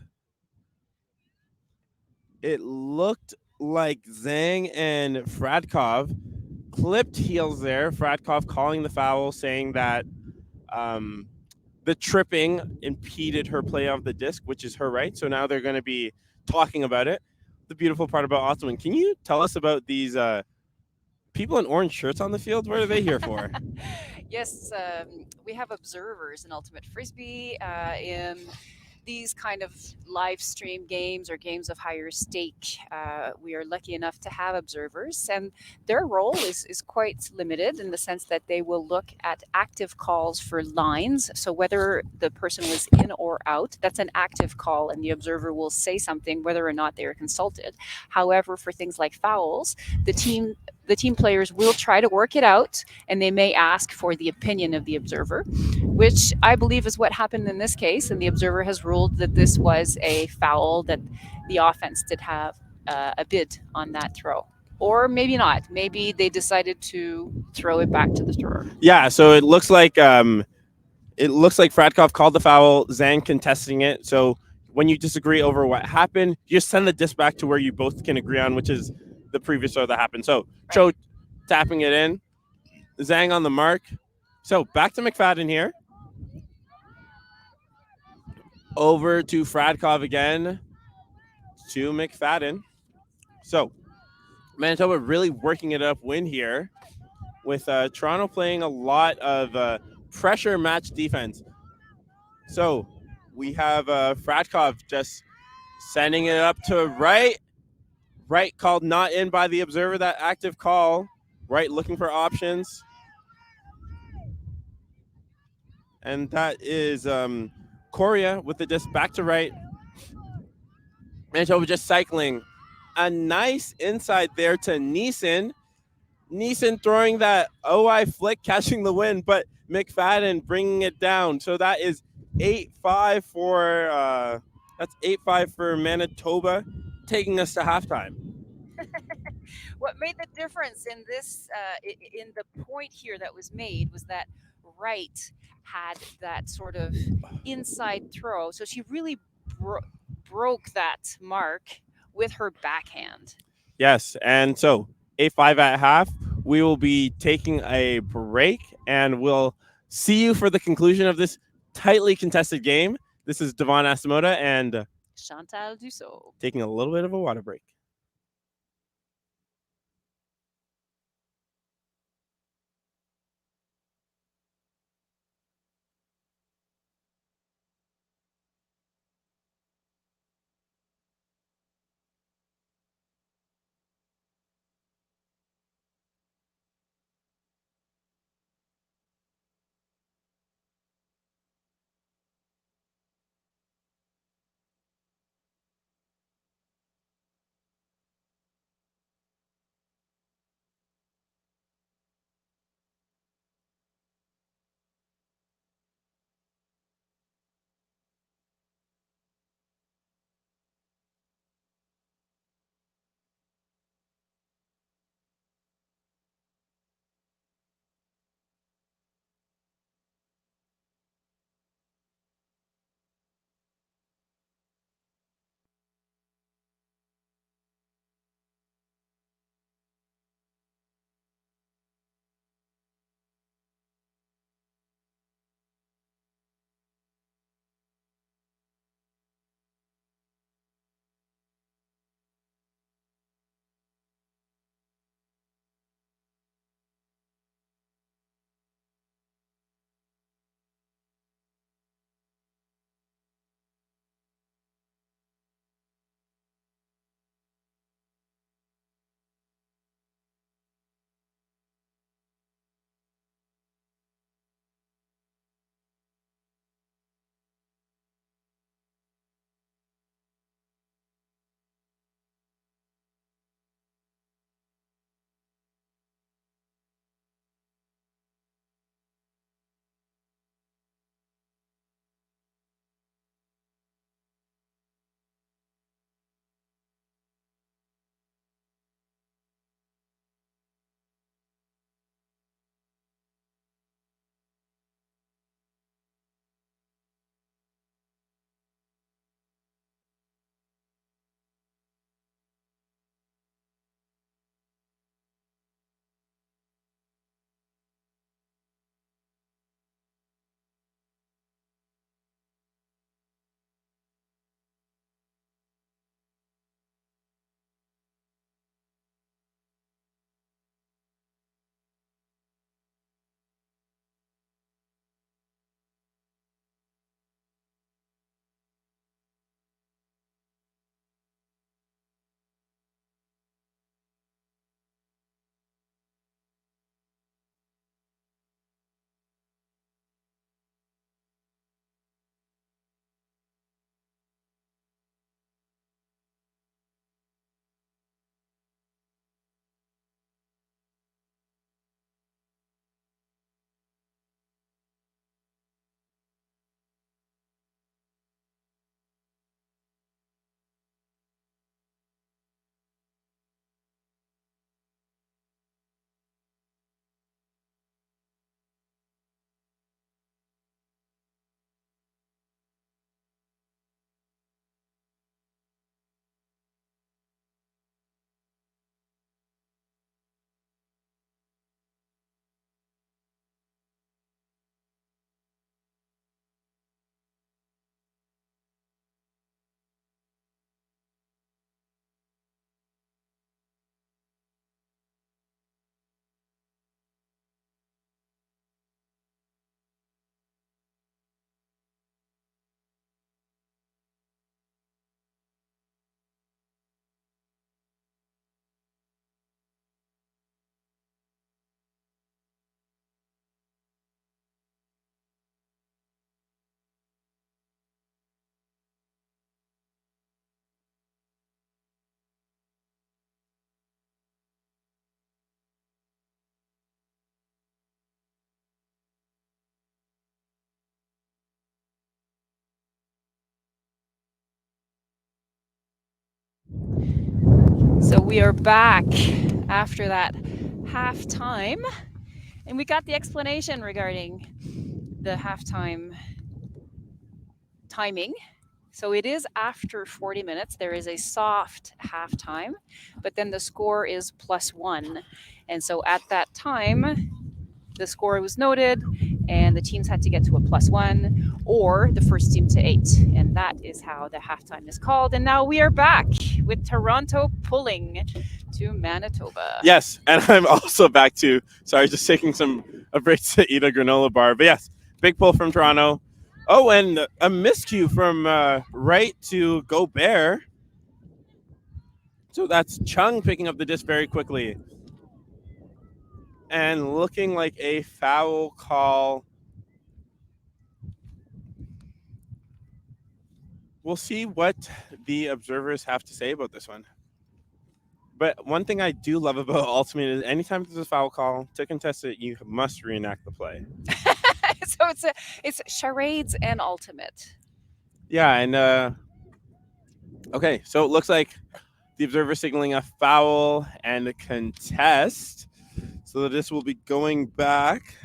It looked like Zhang and Fradkov clipped heels there. Fradkov calling the foul, saying that the tripping impeded her play of the disc, which is her right. So now they're going to be talking about it. The beautiful part about Ottoman. Can you tell us about these people in orange shirts on the field? What are they here for? Yes, we have observers in Ultimate Frisbee in these kind of live stream games or games of higher stake. We are lucky enough to have observers, and their role is quite limited in the sense that they will look at active calls for lines. So whether the person was in or out, that's an active call, and the observer will say something whether or not they are consulted. However, for things like fouls, the team players will try to work it out, and they may ask for the opinion of the observer, which I believe is what happened in this case. And the observer has ruled that this was a foul, that the offense did have a bid on that throw. Or maybe not. Maybe they decided to throw it back to the thrower. Yeah, so it looks like Fradkov called the foul, Zhang contesting it. So when you disagree over what happened, you just send the disc back to where you both can agree on, which is the previous throw that happened. So Cho tapping it in, Zhang on the mark. So back to McFadden here. Over to Fradkov again, to McFadden. So Manitoba really working it up win here. with Toronto playing a lot of pressure match defense. So we have Fratkov just sending it up to right. Right called not in by the observer. That active call. Right looking for options. And that is Coria with the disc back to right. Manitoba just cycling. A nice inside there to Neeson. Neeson throwing that OI flick, catching the win, but McFadden bringing it down. So that is 8-5 for that's 8-5 for Manitoba, taking us to halftime. What made the difference in this, in the point here that was made, was that Wright had that sort of inside throw. So she really broke that mark with her backhand. Yes, and so 8-5 at half. We will be taking a break, and we'll see you for the conclusion of this tightly contested game. This is Devon Asamoda and Chantal Dussault. taking a little bit of a water break. So we are back after that halftime, and we got the explanation regarding the halftime timing. So it is after 40 minutes. There is a soft halftime, but then the score is +1. And so at that time, the score was noted, and the teams had to get to a +1 or the first team to 8. And that is how the halftime is called. And now we are back with Toronto pulling to Manitoba. Yes, and I'm also back to, sorry, just taking a break to eat a granola bar. But yes, big pull from Toronto. Oh, and a miscue from right to Gobert. So that's Chung picking up the disc very quickly. And looking like a foul call. We'll see what the observers have to say about this one. But one thing I do love about Ultimate is anytime there's a foul call, to contest it, you must reenact the play. So it's charades and ultimate. Yeah, and okay, so it looks like the observer signaling a foul and a contest. So this will be going back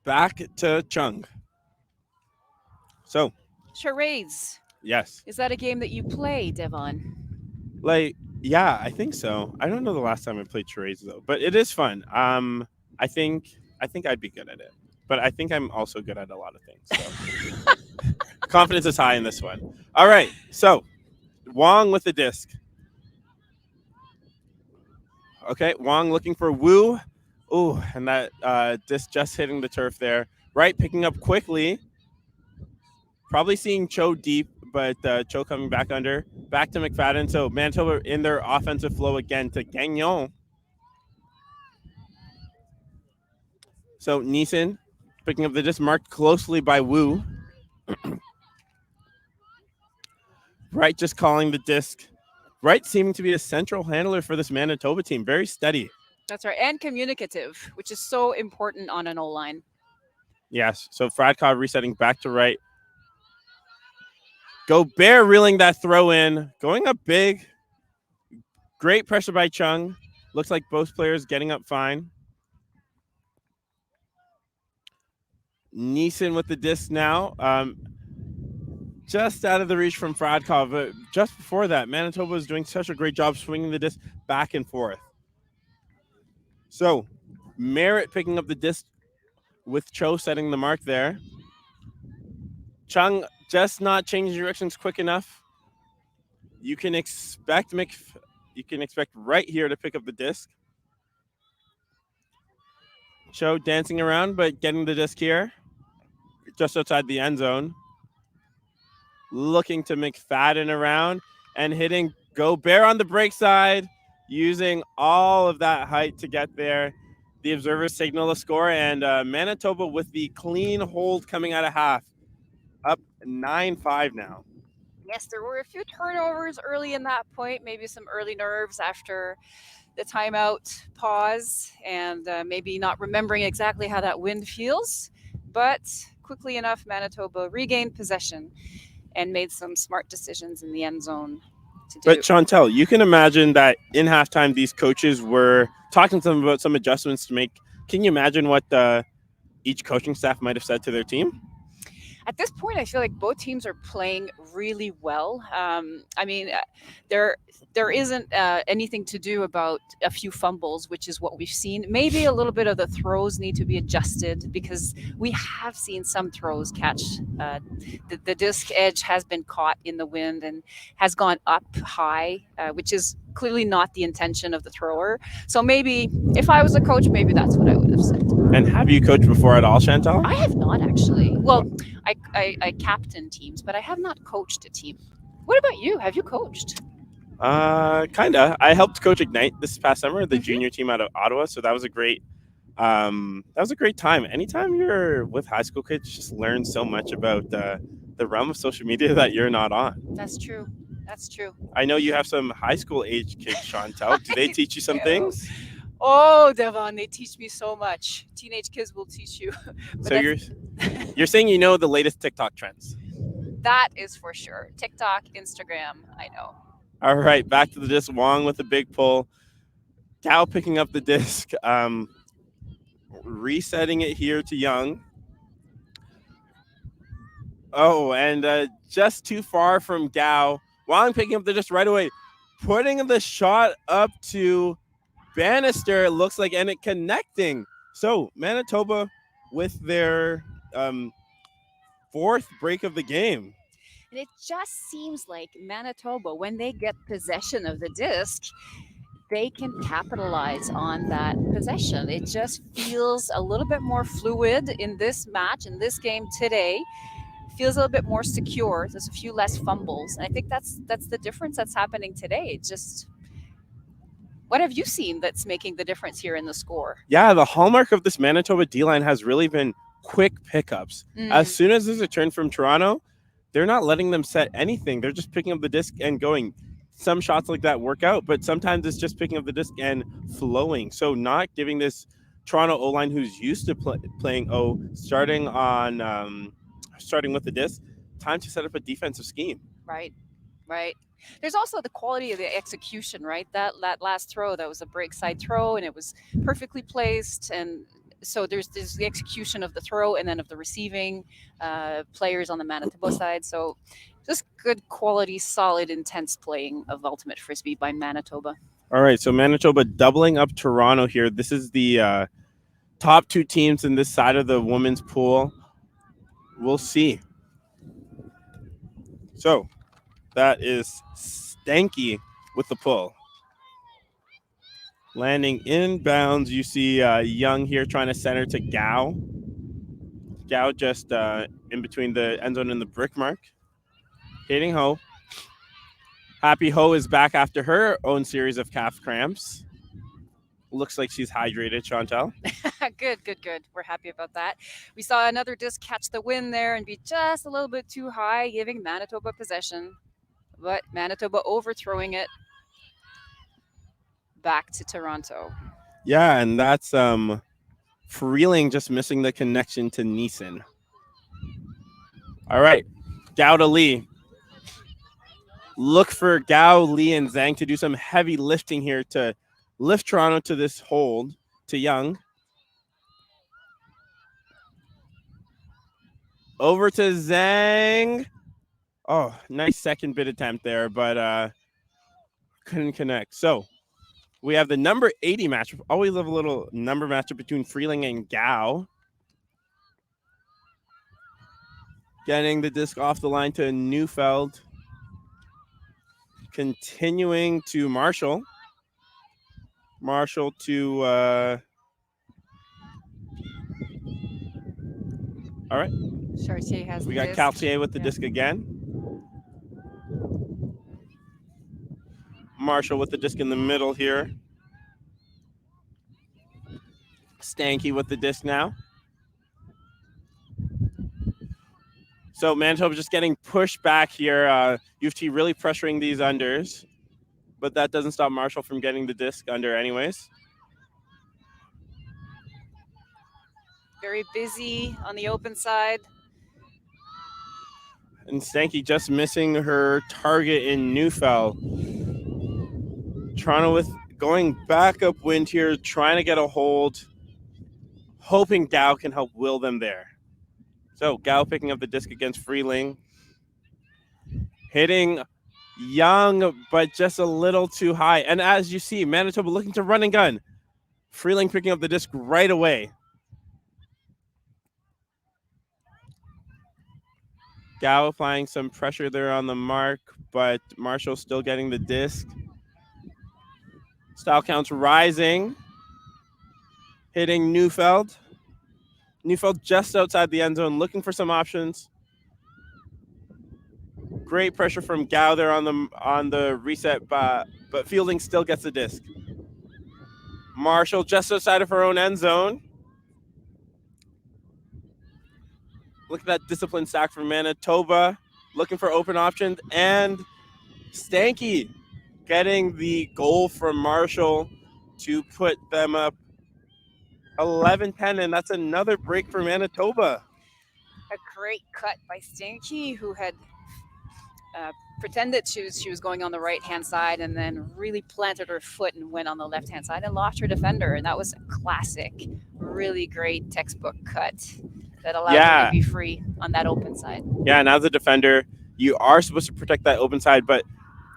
to Chung. So Charades. yes, Is that a game that you play, Devon? like yeah, I think so. I don't know the last time I played charades though, but it is fun. I think I'd be good at it, but I think I'm also good at a lot of things. So confidence is high in this one. All right, so Wong with the disc. Okay, Wong looking for Wu. Ooh, and that disc just hitting the turf there. Right, picking up quickly. Probably seeing Cho deep, but Cho coming back under. Back to McFadden. So Manitoba in their offensive flow again to Gagnon. So Neeson picking up the disc marked closely by Wu. Wright just calling the disc. Wright seeming to be a central handler for this Manitoba team. Very steady. That's right. And communicative, which is so important on an O line. Yes. So Fradkov resetting back to right. Gobert reeling that throw in. Going up big. Great pressure by Chung. Looks like both players getting up fine. Neeson with the disc now. Just out of the reach from Fradkov. But just before that, Manitoba was doing such a great job swinging the disc back and forth. So Merritt picking up the disc with Cho setting the mark there. Chung just not changing directions quick enough. You can expect right here to pick up the disc. Cho dancing around, but getting the disc here. Just outside the end zone. Looking to McFadden around and hitting Gobert on the break side, using all of that height to get there. The observers signal a score, and Manitoba with the clean hold coming out of half. Up 9-5 now. Yes, there were a few turnovers early in that point, maybe some early nerves after the timeout pause, and maybe not remembering exactly how that wind feels. But quickly enough, Manitoba regained possession and made some smart decisions in the end zone to do. But Chantel, you can imagine that in halftime, these coaches were talking to them about some adjustments to make. Can you imagine what each coaching staff might have said to their team? At this point, I feel like both teams are playing really well. I mean, there isn't anything to do about a few fumbles, which is what we've seen. Maybe a little bit of the throws need to be adjusted because we have seen some throws catch. The disc edge has been caught in the wind and has gone up high, which is clearly not the intention of the thrower. So maybe if I was a coach, maybe that's what I would have said. And have you coached before at all, Chantal? I have not actually. Well, I captain teams, but I have not coached a team. What about you? Have you coached? Kinda. I helped coach Ignite this past summer, the junior team out of Ottawa. So that was a great time. Anytime you're with high school kids, you just learn so much about the realm of social media that you're not on. That's true. That's true. I know you have some high school age kids, Chantel. Do they teach you some things? Oh, Devon, they teach me so much. Teenage kids will teach you. So you're saying you know the latest TikTok trends? That is for sure. TikTok, Instagram, I know. All right, back to the disc. Wong with a big pull. Gao picking up the disc, resetting it here to Young. Oh, and just too far from Gao. Wong picking up the disc right away, putting the shot up to Bannister. It looks like, and it connecting. So Manitoba with their fourth break of the game. And it just seems like Manitoba, when they get possession of the disc, they can capitalize on that possession. It just feels a little bit more fluid in this match, in this game today. Feels a little bit more secure. There's a few less fumbles. And I think that's the difference that's happening today. Just what have you seen that's making the difference here in the score? Yeah, the hallmark of this Manitoba D line has really been quick pickups. As soon as there's a turn from Toronto, they're not letting them set anything. They're just picking up the disc and going. Some shots like that work out, but sometimes it's just picking up the disc and flowing. So not giving this Toronto O line, who's used to playing O, starting with the disc, time to set up a defensive scheme. Right. There's also the quality of the execution, right? That last throw, that was a break side throw, and it was perfectly placed. And so there's the execution of the throw and then of the receiving players on the Manitoba side. So just good quality, solid, intense playing of ultimate frisbee by Manitoba. All right, so Manitoba doubling up Toronto here. This is the top two teams in this side of the women's pool. We'll see. So that is Stanky with the pull. Landing inbounds, you see Young here trying to center to Gao. Gao just in between the end zone and the brick mark. Hitting Ho. Happy Ho is back after her own series of calf cramps. Looks like she's hydrated, Chantel. Good. We're happy about that. We saw another disc catch the wind there and be just a little bit too high, giving Manitoba possession. But Manitoba overthrowing it back to Toronto. Yeah, and that's Freeling just missing the connection to Neeson. All right, Gao to Lee. Look for Gao, Lee, and Zhang to do some heavy lifting here to lift Toronto to this hold to Young. Over to Zhang. Oh, nice second bid attempt there, but couldn't connect. So we have the number 80 matchup. Always love a little number matchup between Freeling and Gao. Getting the disc off the line to Neufeld. Continuing to Marshall. Marshall to all right. Chartier has We the got disc. Cartier with the disc again. Marshall with the disc in the middle here. Stanky with the disc now. So Manitoba just getting pushed back here. U of T really pressuring these unders, but that doesn't stop Marshall from getting the disc under anyways. Very busy on the open side. And Stanky just missing her target in Neufeld. Toronto with going back upwind here, trying to get a hold, hoping Gao can help will them there. So Gao picking up the disc against Freeling. Hitting Young, but just a little too high. And as you see, Manitoba looking to run and gun. Freeling picking up the disc right away. Gao applying some pressure there on the mark, but Marshall still getting the disc. Style counts rising. Hitting Neufeld. Neufeld just outside the end zone, looking for some options. Great pressure from Gao there on the reset, but Fielding still gets the disc. Marshall just outside of her own end zone. Look at that discipline stack from Manitoba, looking for open options, and Stanky getting the goal from Marshall to put them up 11-10, and that's another break for Manitoba. A great cut by Stanky, who had pretended she was going on the right hand side and then really planted her foot and went on the left hand side and lost her defender. And that was a classic, really great textbook cut that allowed her to Yeah, be free on that open side. yeah. And as a defender, you are supposed to protect that open side, but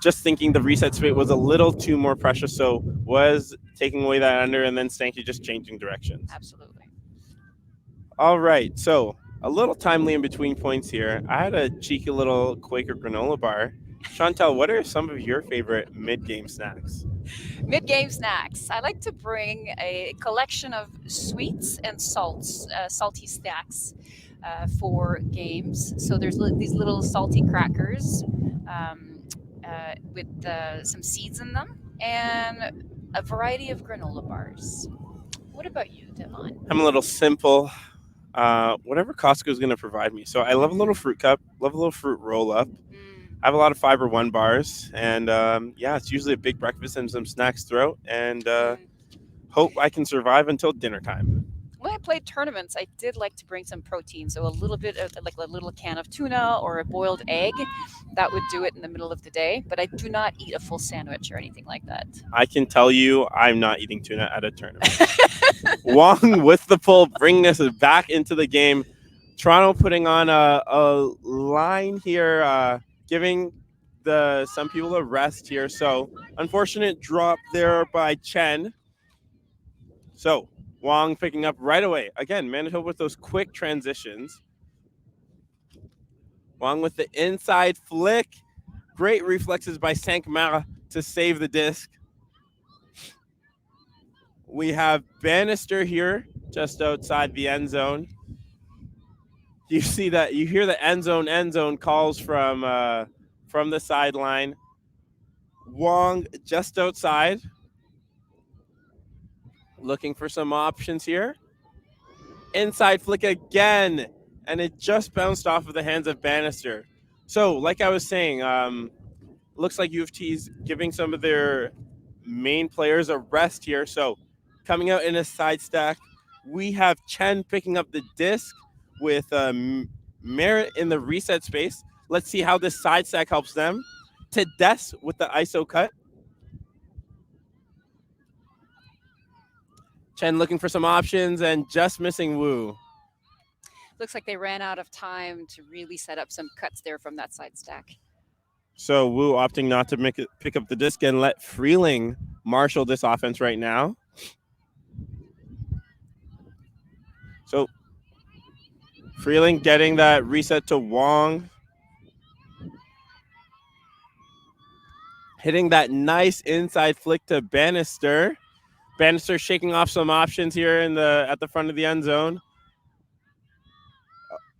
just thinking the reset split was a little too more precious, so was taking away that under, and then Stanky just changing directions. Absolutely. All right, so a little timely in between points here. I had a cheeky little Quaker granola bar. Chantel, what are some of your favorite mid-game snacks? Mid-game snacks. I like to bring a collection of sweets and salty snacks for games. So there's these little salty crackers with some seeds in them, and a variety of granola bars. What about you, Devon? I'm a little simple. Whatever Costco is going to provide me. So I love a little fruit cup, love a little fruit roll up. I have a lot of Fiber One bars, and yeah, it's usually a big breakfast and some snacks throughout, and hope I can survive until dinner time. When I played tournaments, I did like to bring some protein. So a little bit of like a little can of tuna or a boiled egg. That would do it in the middle of the day. But I do not eat a full sandwich or anything like that. I can tell you I'm not eating tuna at a tournament. Wong with the pull, bringing us back into the game. Toronto putting on a line here, giving some people a rest here. So unfortunate drop there by Chen. So Wong picking up right away. Again, Manitoba with those quick transitions. Wong with the inside flick. Great reflexes by Sankmara to save the disc. We have Bannister here just outside the end zone. You see that, you hear the end zone calls from the sideline. Wong just outside, looking for some options here. Inside flick again, and it just bounced off of the hands of Bannister. So, like I was saying, looks like U of T's giving some of their main players a rest here. So, coming out in a side stack, we have Chen picking up the disc with Merritt in the reset space. Let's see how this side stack helps them. To Des with the ISO cut. Chen looking for some options and just missing Wu. Looks like they ran out of time to really set up some cuts there from that side stack. So Wu opting not to pick up the disc and let Freeling marshal this offense right now. So Freeling getting that reset to Wong. Hitting that nice inside flick to Bannister. Bannister shaking off some options here at the front of the end zone.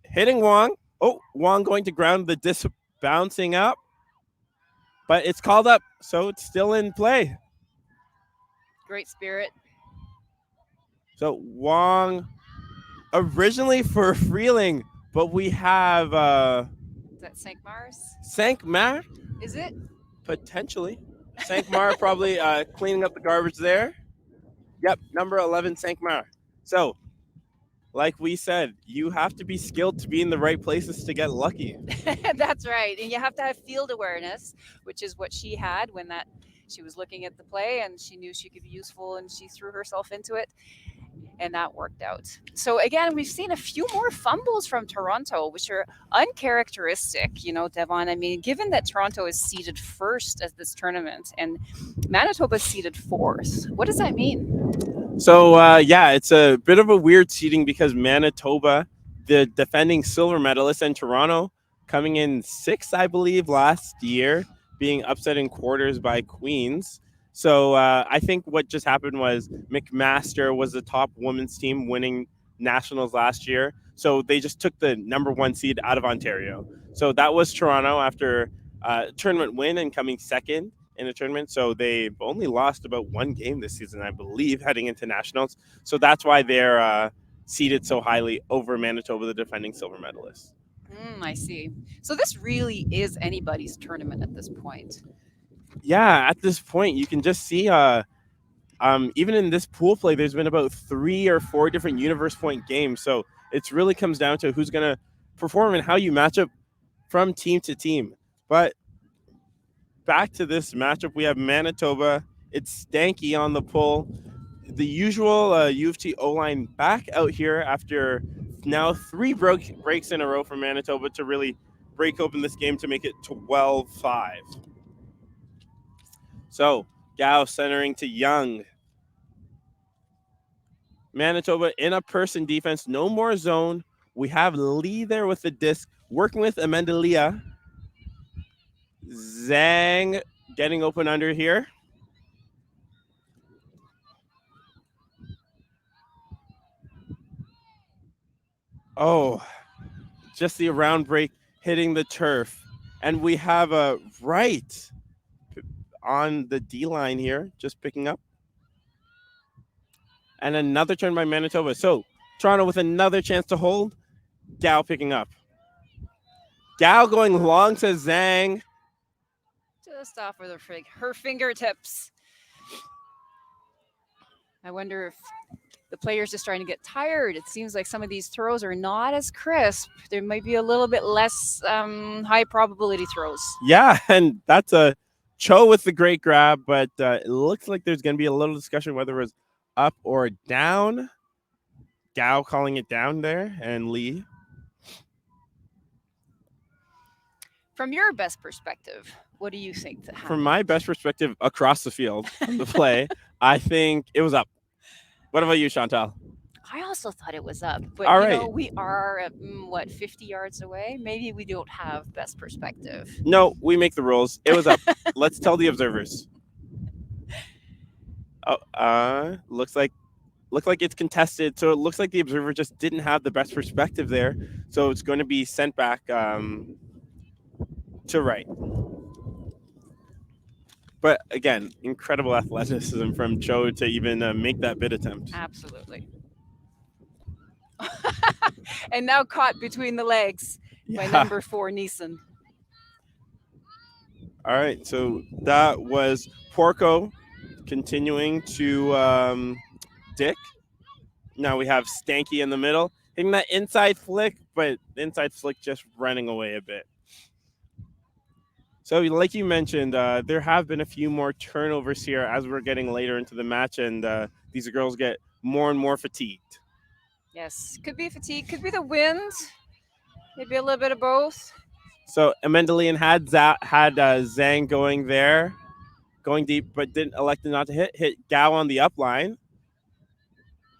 Hitting Wong. Oh, Wong going to ground, the disc bouncing up. But it's called up, so it's still in play. Great spirit. So Wong originally for Freeling, but we have Is that Sankmars? Sankmar? Is it? Potentially. Sankmar probably cleaning up the garbage there. Yep, number 11, Sankmar. So, like we said, you have to be skilled to be in the right places to get lucky. That's right. And you have to have field awareness, which is what she had when she was looking at the play and she knew she could be useful and she threw herself into it. And that worked out. So again, we've seen a few more fumbles from Toronto, which are uncharacteristic, Devon. I mean, given that Toronto is seeded first as this tournament and Manitoba is seeded fourth, what does that mean? So, yeah, it's a bit of a weird seeding because Manitoba, the defending silver medalist, and Toronto coming in sixth, I believe, last year, being upset in quarters by Queens. So I think what just happened was McMaster was the top women's team winning nationals last year. So they just took the number one seed out of Ontario. So that was Toronto after tournament win and coming second in a tournament. So they've only lost about one game this season, I believe, heading into nationals. So that's why they're seeded so highly over Manitoba, the defending silver medalist. I see. So this really is anybody's tournament at this point. Yeah, at this point, you can just see, even in this pool play, there's been about 3 or 4 different universe point games. So it really comes down to who's going to perform and how you match up from team to team. But back to this matchup, we have Manitoba. It's Stanky on the pull. The usual U of T O line back out here after now three breaks in a row for Manitoba to really break open this game to make it 12-5. So Gao centering to Young. Manitoba in a person defense, no more zone. We have Lee there with the disc, working with Amendalia. Zhang getting open under here. Oh, just the around break hitting the turf. And we have a right on the D line here, just picking up. And another turn by Manitoba. So Toronto with another chance to hold. Gao picking up. Gao going long to Zhang. Just off with her fingertips. I wonder if the player's just trying to get tired. It seems like some of these throws are not as crisp. There might be a little bit less high probability throws. Yeah, and that's a Cho with the great grab, but it looks like there's going to be a little discussion whether it was up or down. Gao calling it down there, and Lee. From your best perspective, what do you think that happened? From my best perspective across the field from the play, I think it was up. What about you, Chantal? I also thought it was up, but All you right. know, we are 50 yards away. Maybe we don't have best perspective. No, we make the rules. It was up. Let's tell the observers. Oh, looks like it's contested. So it looks like the observer just didn't have the best perspective there. So it's going to be sent back to right. But again, incredible athleticism from Cho to even make that bid attempt. Absolutely. And now caught between the legs by number 4, Neeson. All right, so that was Porco continuing to Dick. Now we have Stanky in the middle, hitting that inside flick, but inside flick just running away a bit. So like you mentioned, there have been a few more turnovers here as we're getting later into the match, and these girls get more and more fatigued. Yes, could be fatigue, could be the wind, maybe a little bit of both. So Amendalian had Zhang going there, going deep, but didn't elect not to hit Gao on the up line.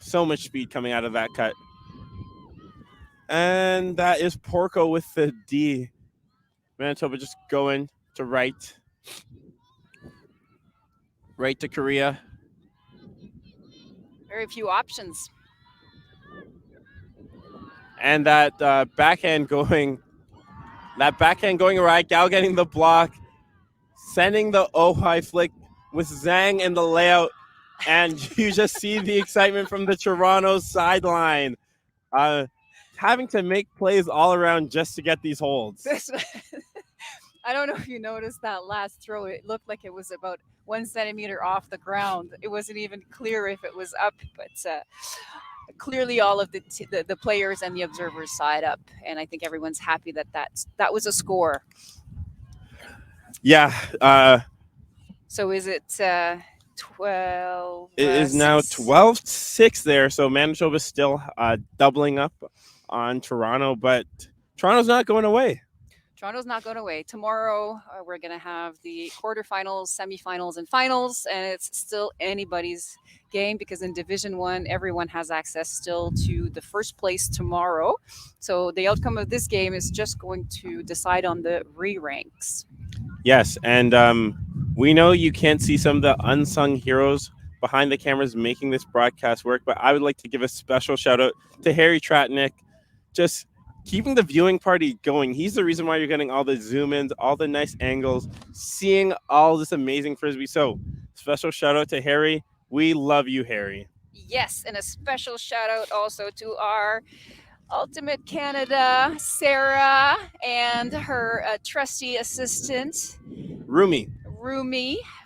So much speed coming out of that cut. And that is Porco with the D. Manitoba just going to right to Korea. Very few options. And that backhand going right. Gao getting the block, sending the high flick with Zhang in the layout, and you just see the excitement from the Toronto sideline, having to make plays all around just to get these holds. I don't know if you noticed that last throw. It looked like it was about 1 centimeter off the ground. It wasn't even clear if it was up, but clearly all of the players and the observers saw it up, and I think everyone's happy that was a score. Yeah. So is it 12? It is now 12-6 there. So Manitoba's still doubling up on Toronto, but Toronto's not going away. Toronto's not going away. Tomorrow, we're going to have the quarterfinals, semifinals, and finals, and it's still anybody's game because in Division 1, everyone has access still to the first place tomorrow. So the outcome of this game is just going to decide on the re-ranks. Yes, and we know you can't see some of the unsung heroes behind the cameras making this broadcast work, but I would like to give a special shout out to Harry Tratnick, just keeping the viewing party going. He's the reason why you're getting all the zoom ins, all the nice angles, seeing all this amazing frisbee. So special shout out to Harry. We love you, Harry. Yes, and a special shout out also to our Ultimate Canada, Sarah, and her trusty assistant, Rumi,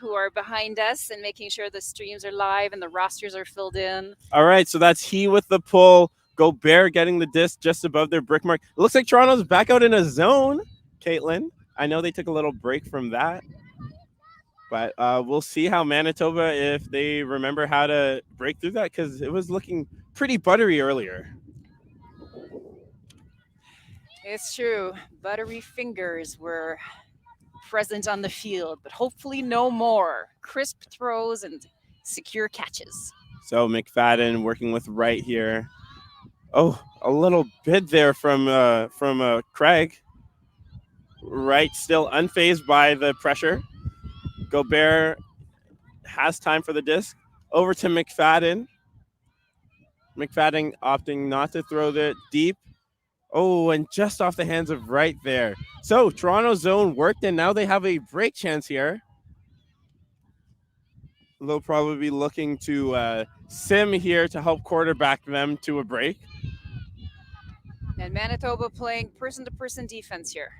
who are behind us and making sure the streams are live and the rosters are filled in. All right, so that's he with the pull. Gobert getting the disc just above their brick mark. It looks like Toronto's back out in a zone, Caitlin. I know they took a little break from that, but we'll see how Manitoba, if they remember how to break through that, because it was looking pretty buttery earlier. It's true. Buttery fingers were present on the field, but hopefully no more. Crisp throws and secure catches. So McFadden working with Wright here. Oh, a little bit there from Craig. Wright still unfazed by the pressure. Gobert has time for the disc. Over to McFadden. McFadden opting not to throw it deep. Oh, and just off the hands of Wright there. So Toronto zone worked, and now they have a break chance here. They'll probably be looking to sim here to help quarterback them to a break. And Manitoba playing person to person defense here.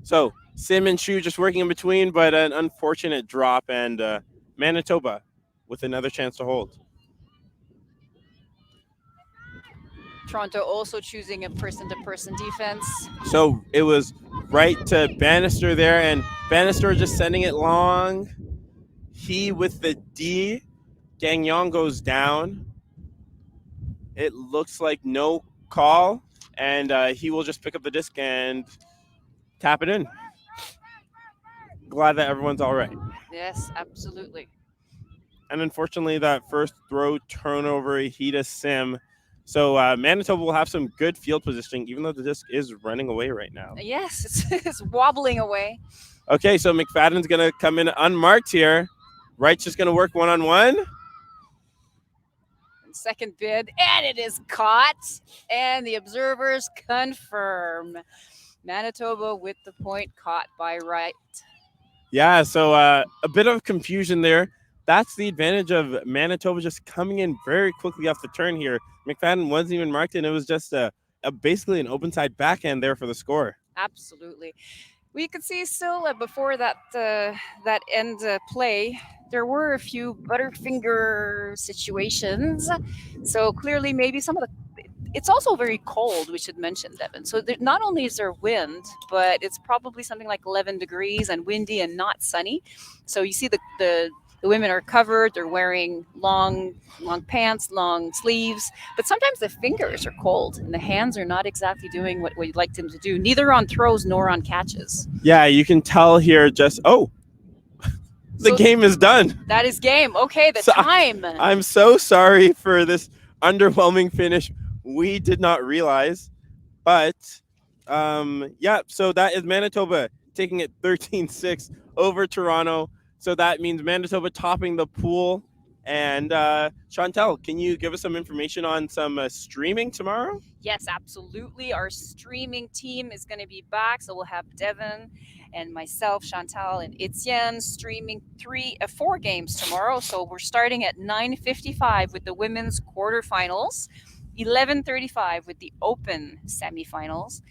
So Sim and Shu just working in between, but an unfortunate drop, and Manitoba with another chance to hold. Toronto also choosing a person to person defense. So it was right to Bannister there, and Bannister just sending it long. He with the D. Gagnon goes down. It looks like no call, and he will just pick up the disc and tap it in. Glad that everyone's all right. Yes, absolutely. And unfortunately, that first throw turnover, he to Sim. So Manitoba will have some good field positioning, even though the disc is running away right now. Yes, it's wobbling away. Okay, so McFadden's going to come in unmarked here. Wright's just going to work one-on-one. Second bid, and it is caught. And the observers confirm Manitoba with the point, caught by Wright. Yeah, so a bit of confusion there. That's the advantage of Manitoba just coming in very quickly off the turn here. McFadden wasn't even marked, and it was just basically an open side backhand there for the score. Absolutely. We could see still before that end play, there were a few butterfinger situations. So clearly, maybe some of the. It's also very cold, we should mention, Devin. So not only is there wind, but it's probably something like 11 degrees and windy and not sunny. So you see the women are covered. They're wearing long pants, long sleeves. But sometimes the fingers are cold and the hands are not exactly doing what we'd like them to do, neither on throws nor on catches. Yeah, you can tell here just, the game is done. That is game. Okay, the time. I'm so sorry for this underwhelming finish. We did not realize. But, so that is Manitoba taking it 13-6 over Toronto. So that means Manitoba topping the pool. And Chantel, can you give us some information on some streaming tomorrow? Yes, absolutely. Our streaming team is going to be back. So we'll have Devin and myself, Chantal, and Etienne streaming 4 games tomorrow. So we're starting at 9:55 with the women's quarterfinals, 11:35 with the open semifinals,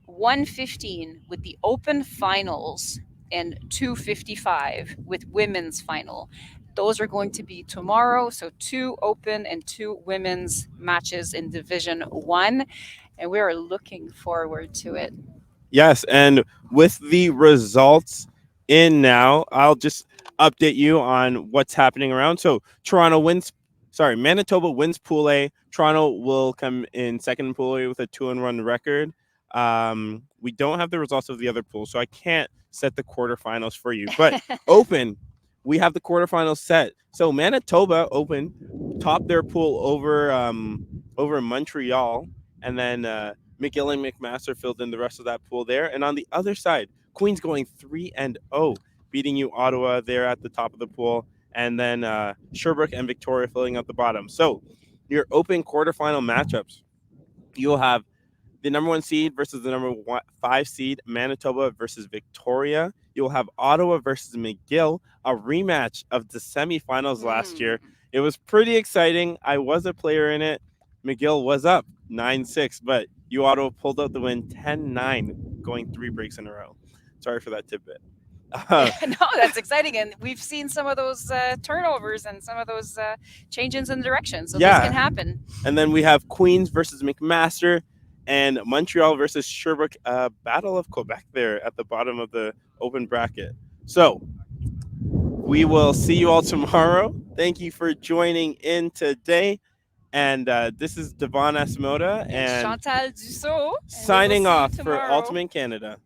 1:15 with the open finals, and 2:55 with women's final. Those are going to be tomorrow. So 2 open and 2 women's matches in Division 1. And we are looking forward to it. Yes, and with the results in now, I'll just update you on what's happening around. So Manitoba wins Pool A. Toronto will come in second in Pool A with a 2-1 record. We don't have the results of the other pools, so I can't set the quarterfinals for you. But open, we have the quarterfinals set. So Manitoba open topped their pool over Montreal, and then McGill and McMaster filled in the rest of that pool there. And on the other side, Queens going 3-0, beating you Ottawa there at the top of the pool, and then Sherbrooke and Victoria filling out the bottom. So your open quarterfinal matchups, you'll have the number 1 seed versus the number 5 seed, Manitoba versus Victoria. You'll have Ottawa versus McGill, a rematch of the semifinals last year. It was pretty exciting. I was a player in it. McGill was up 9-6, but you Ottawa pulled out the win 10-9, going 3 breaks in a row. Sorry for that tidbit. No, that's exciting. And we've seen some of those turnovers and some of those changes in direction. So this can happen. And then we have Queens versus McMaster. and Montreal versus Sherbrooke, Battle of Quebec there at the bottom of the open bracket. So we will see you all tomorrow. Thank you for joining in today. And this is Devon Asimoda And and Chantal Dussault. And we will signing see you off for tomorrow. Ultimate Canada.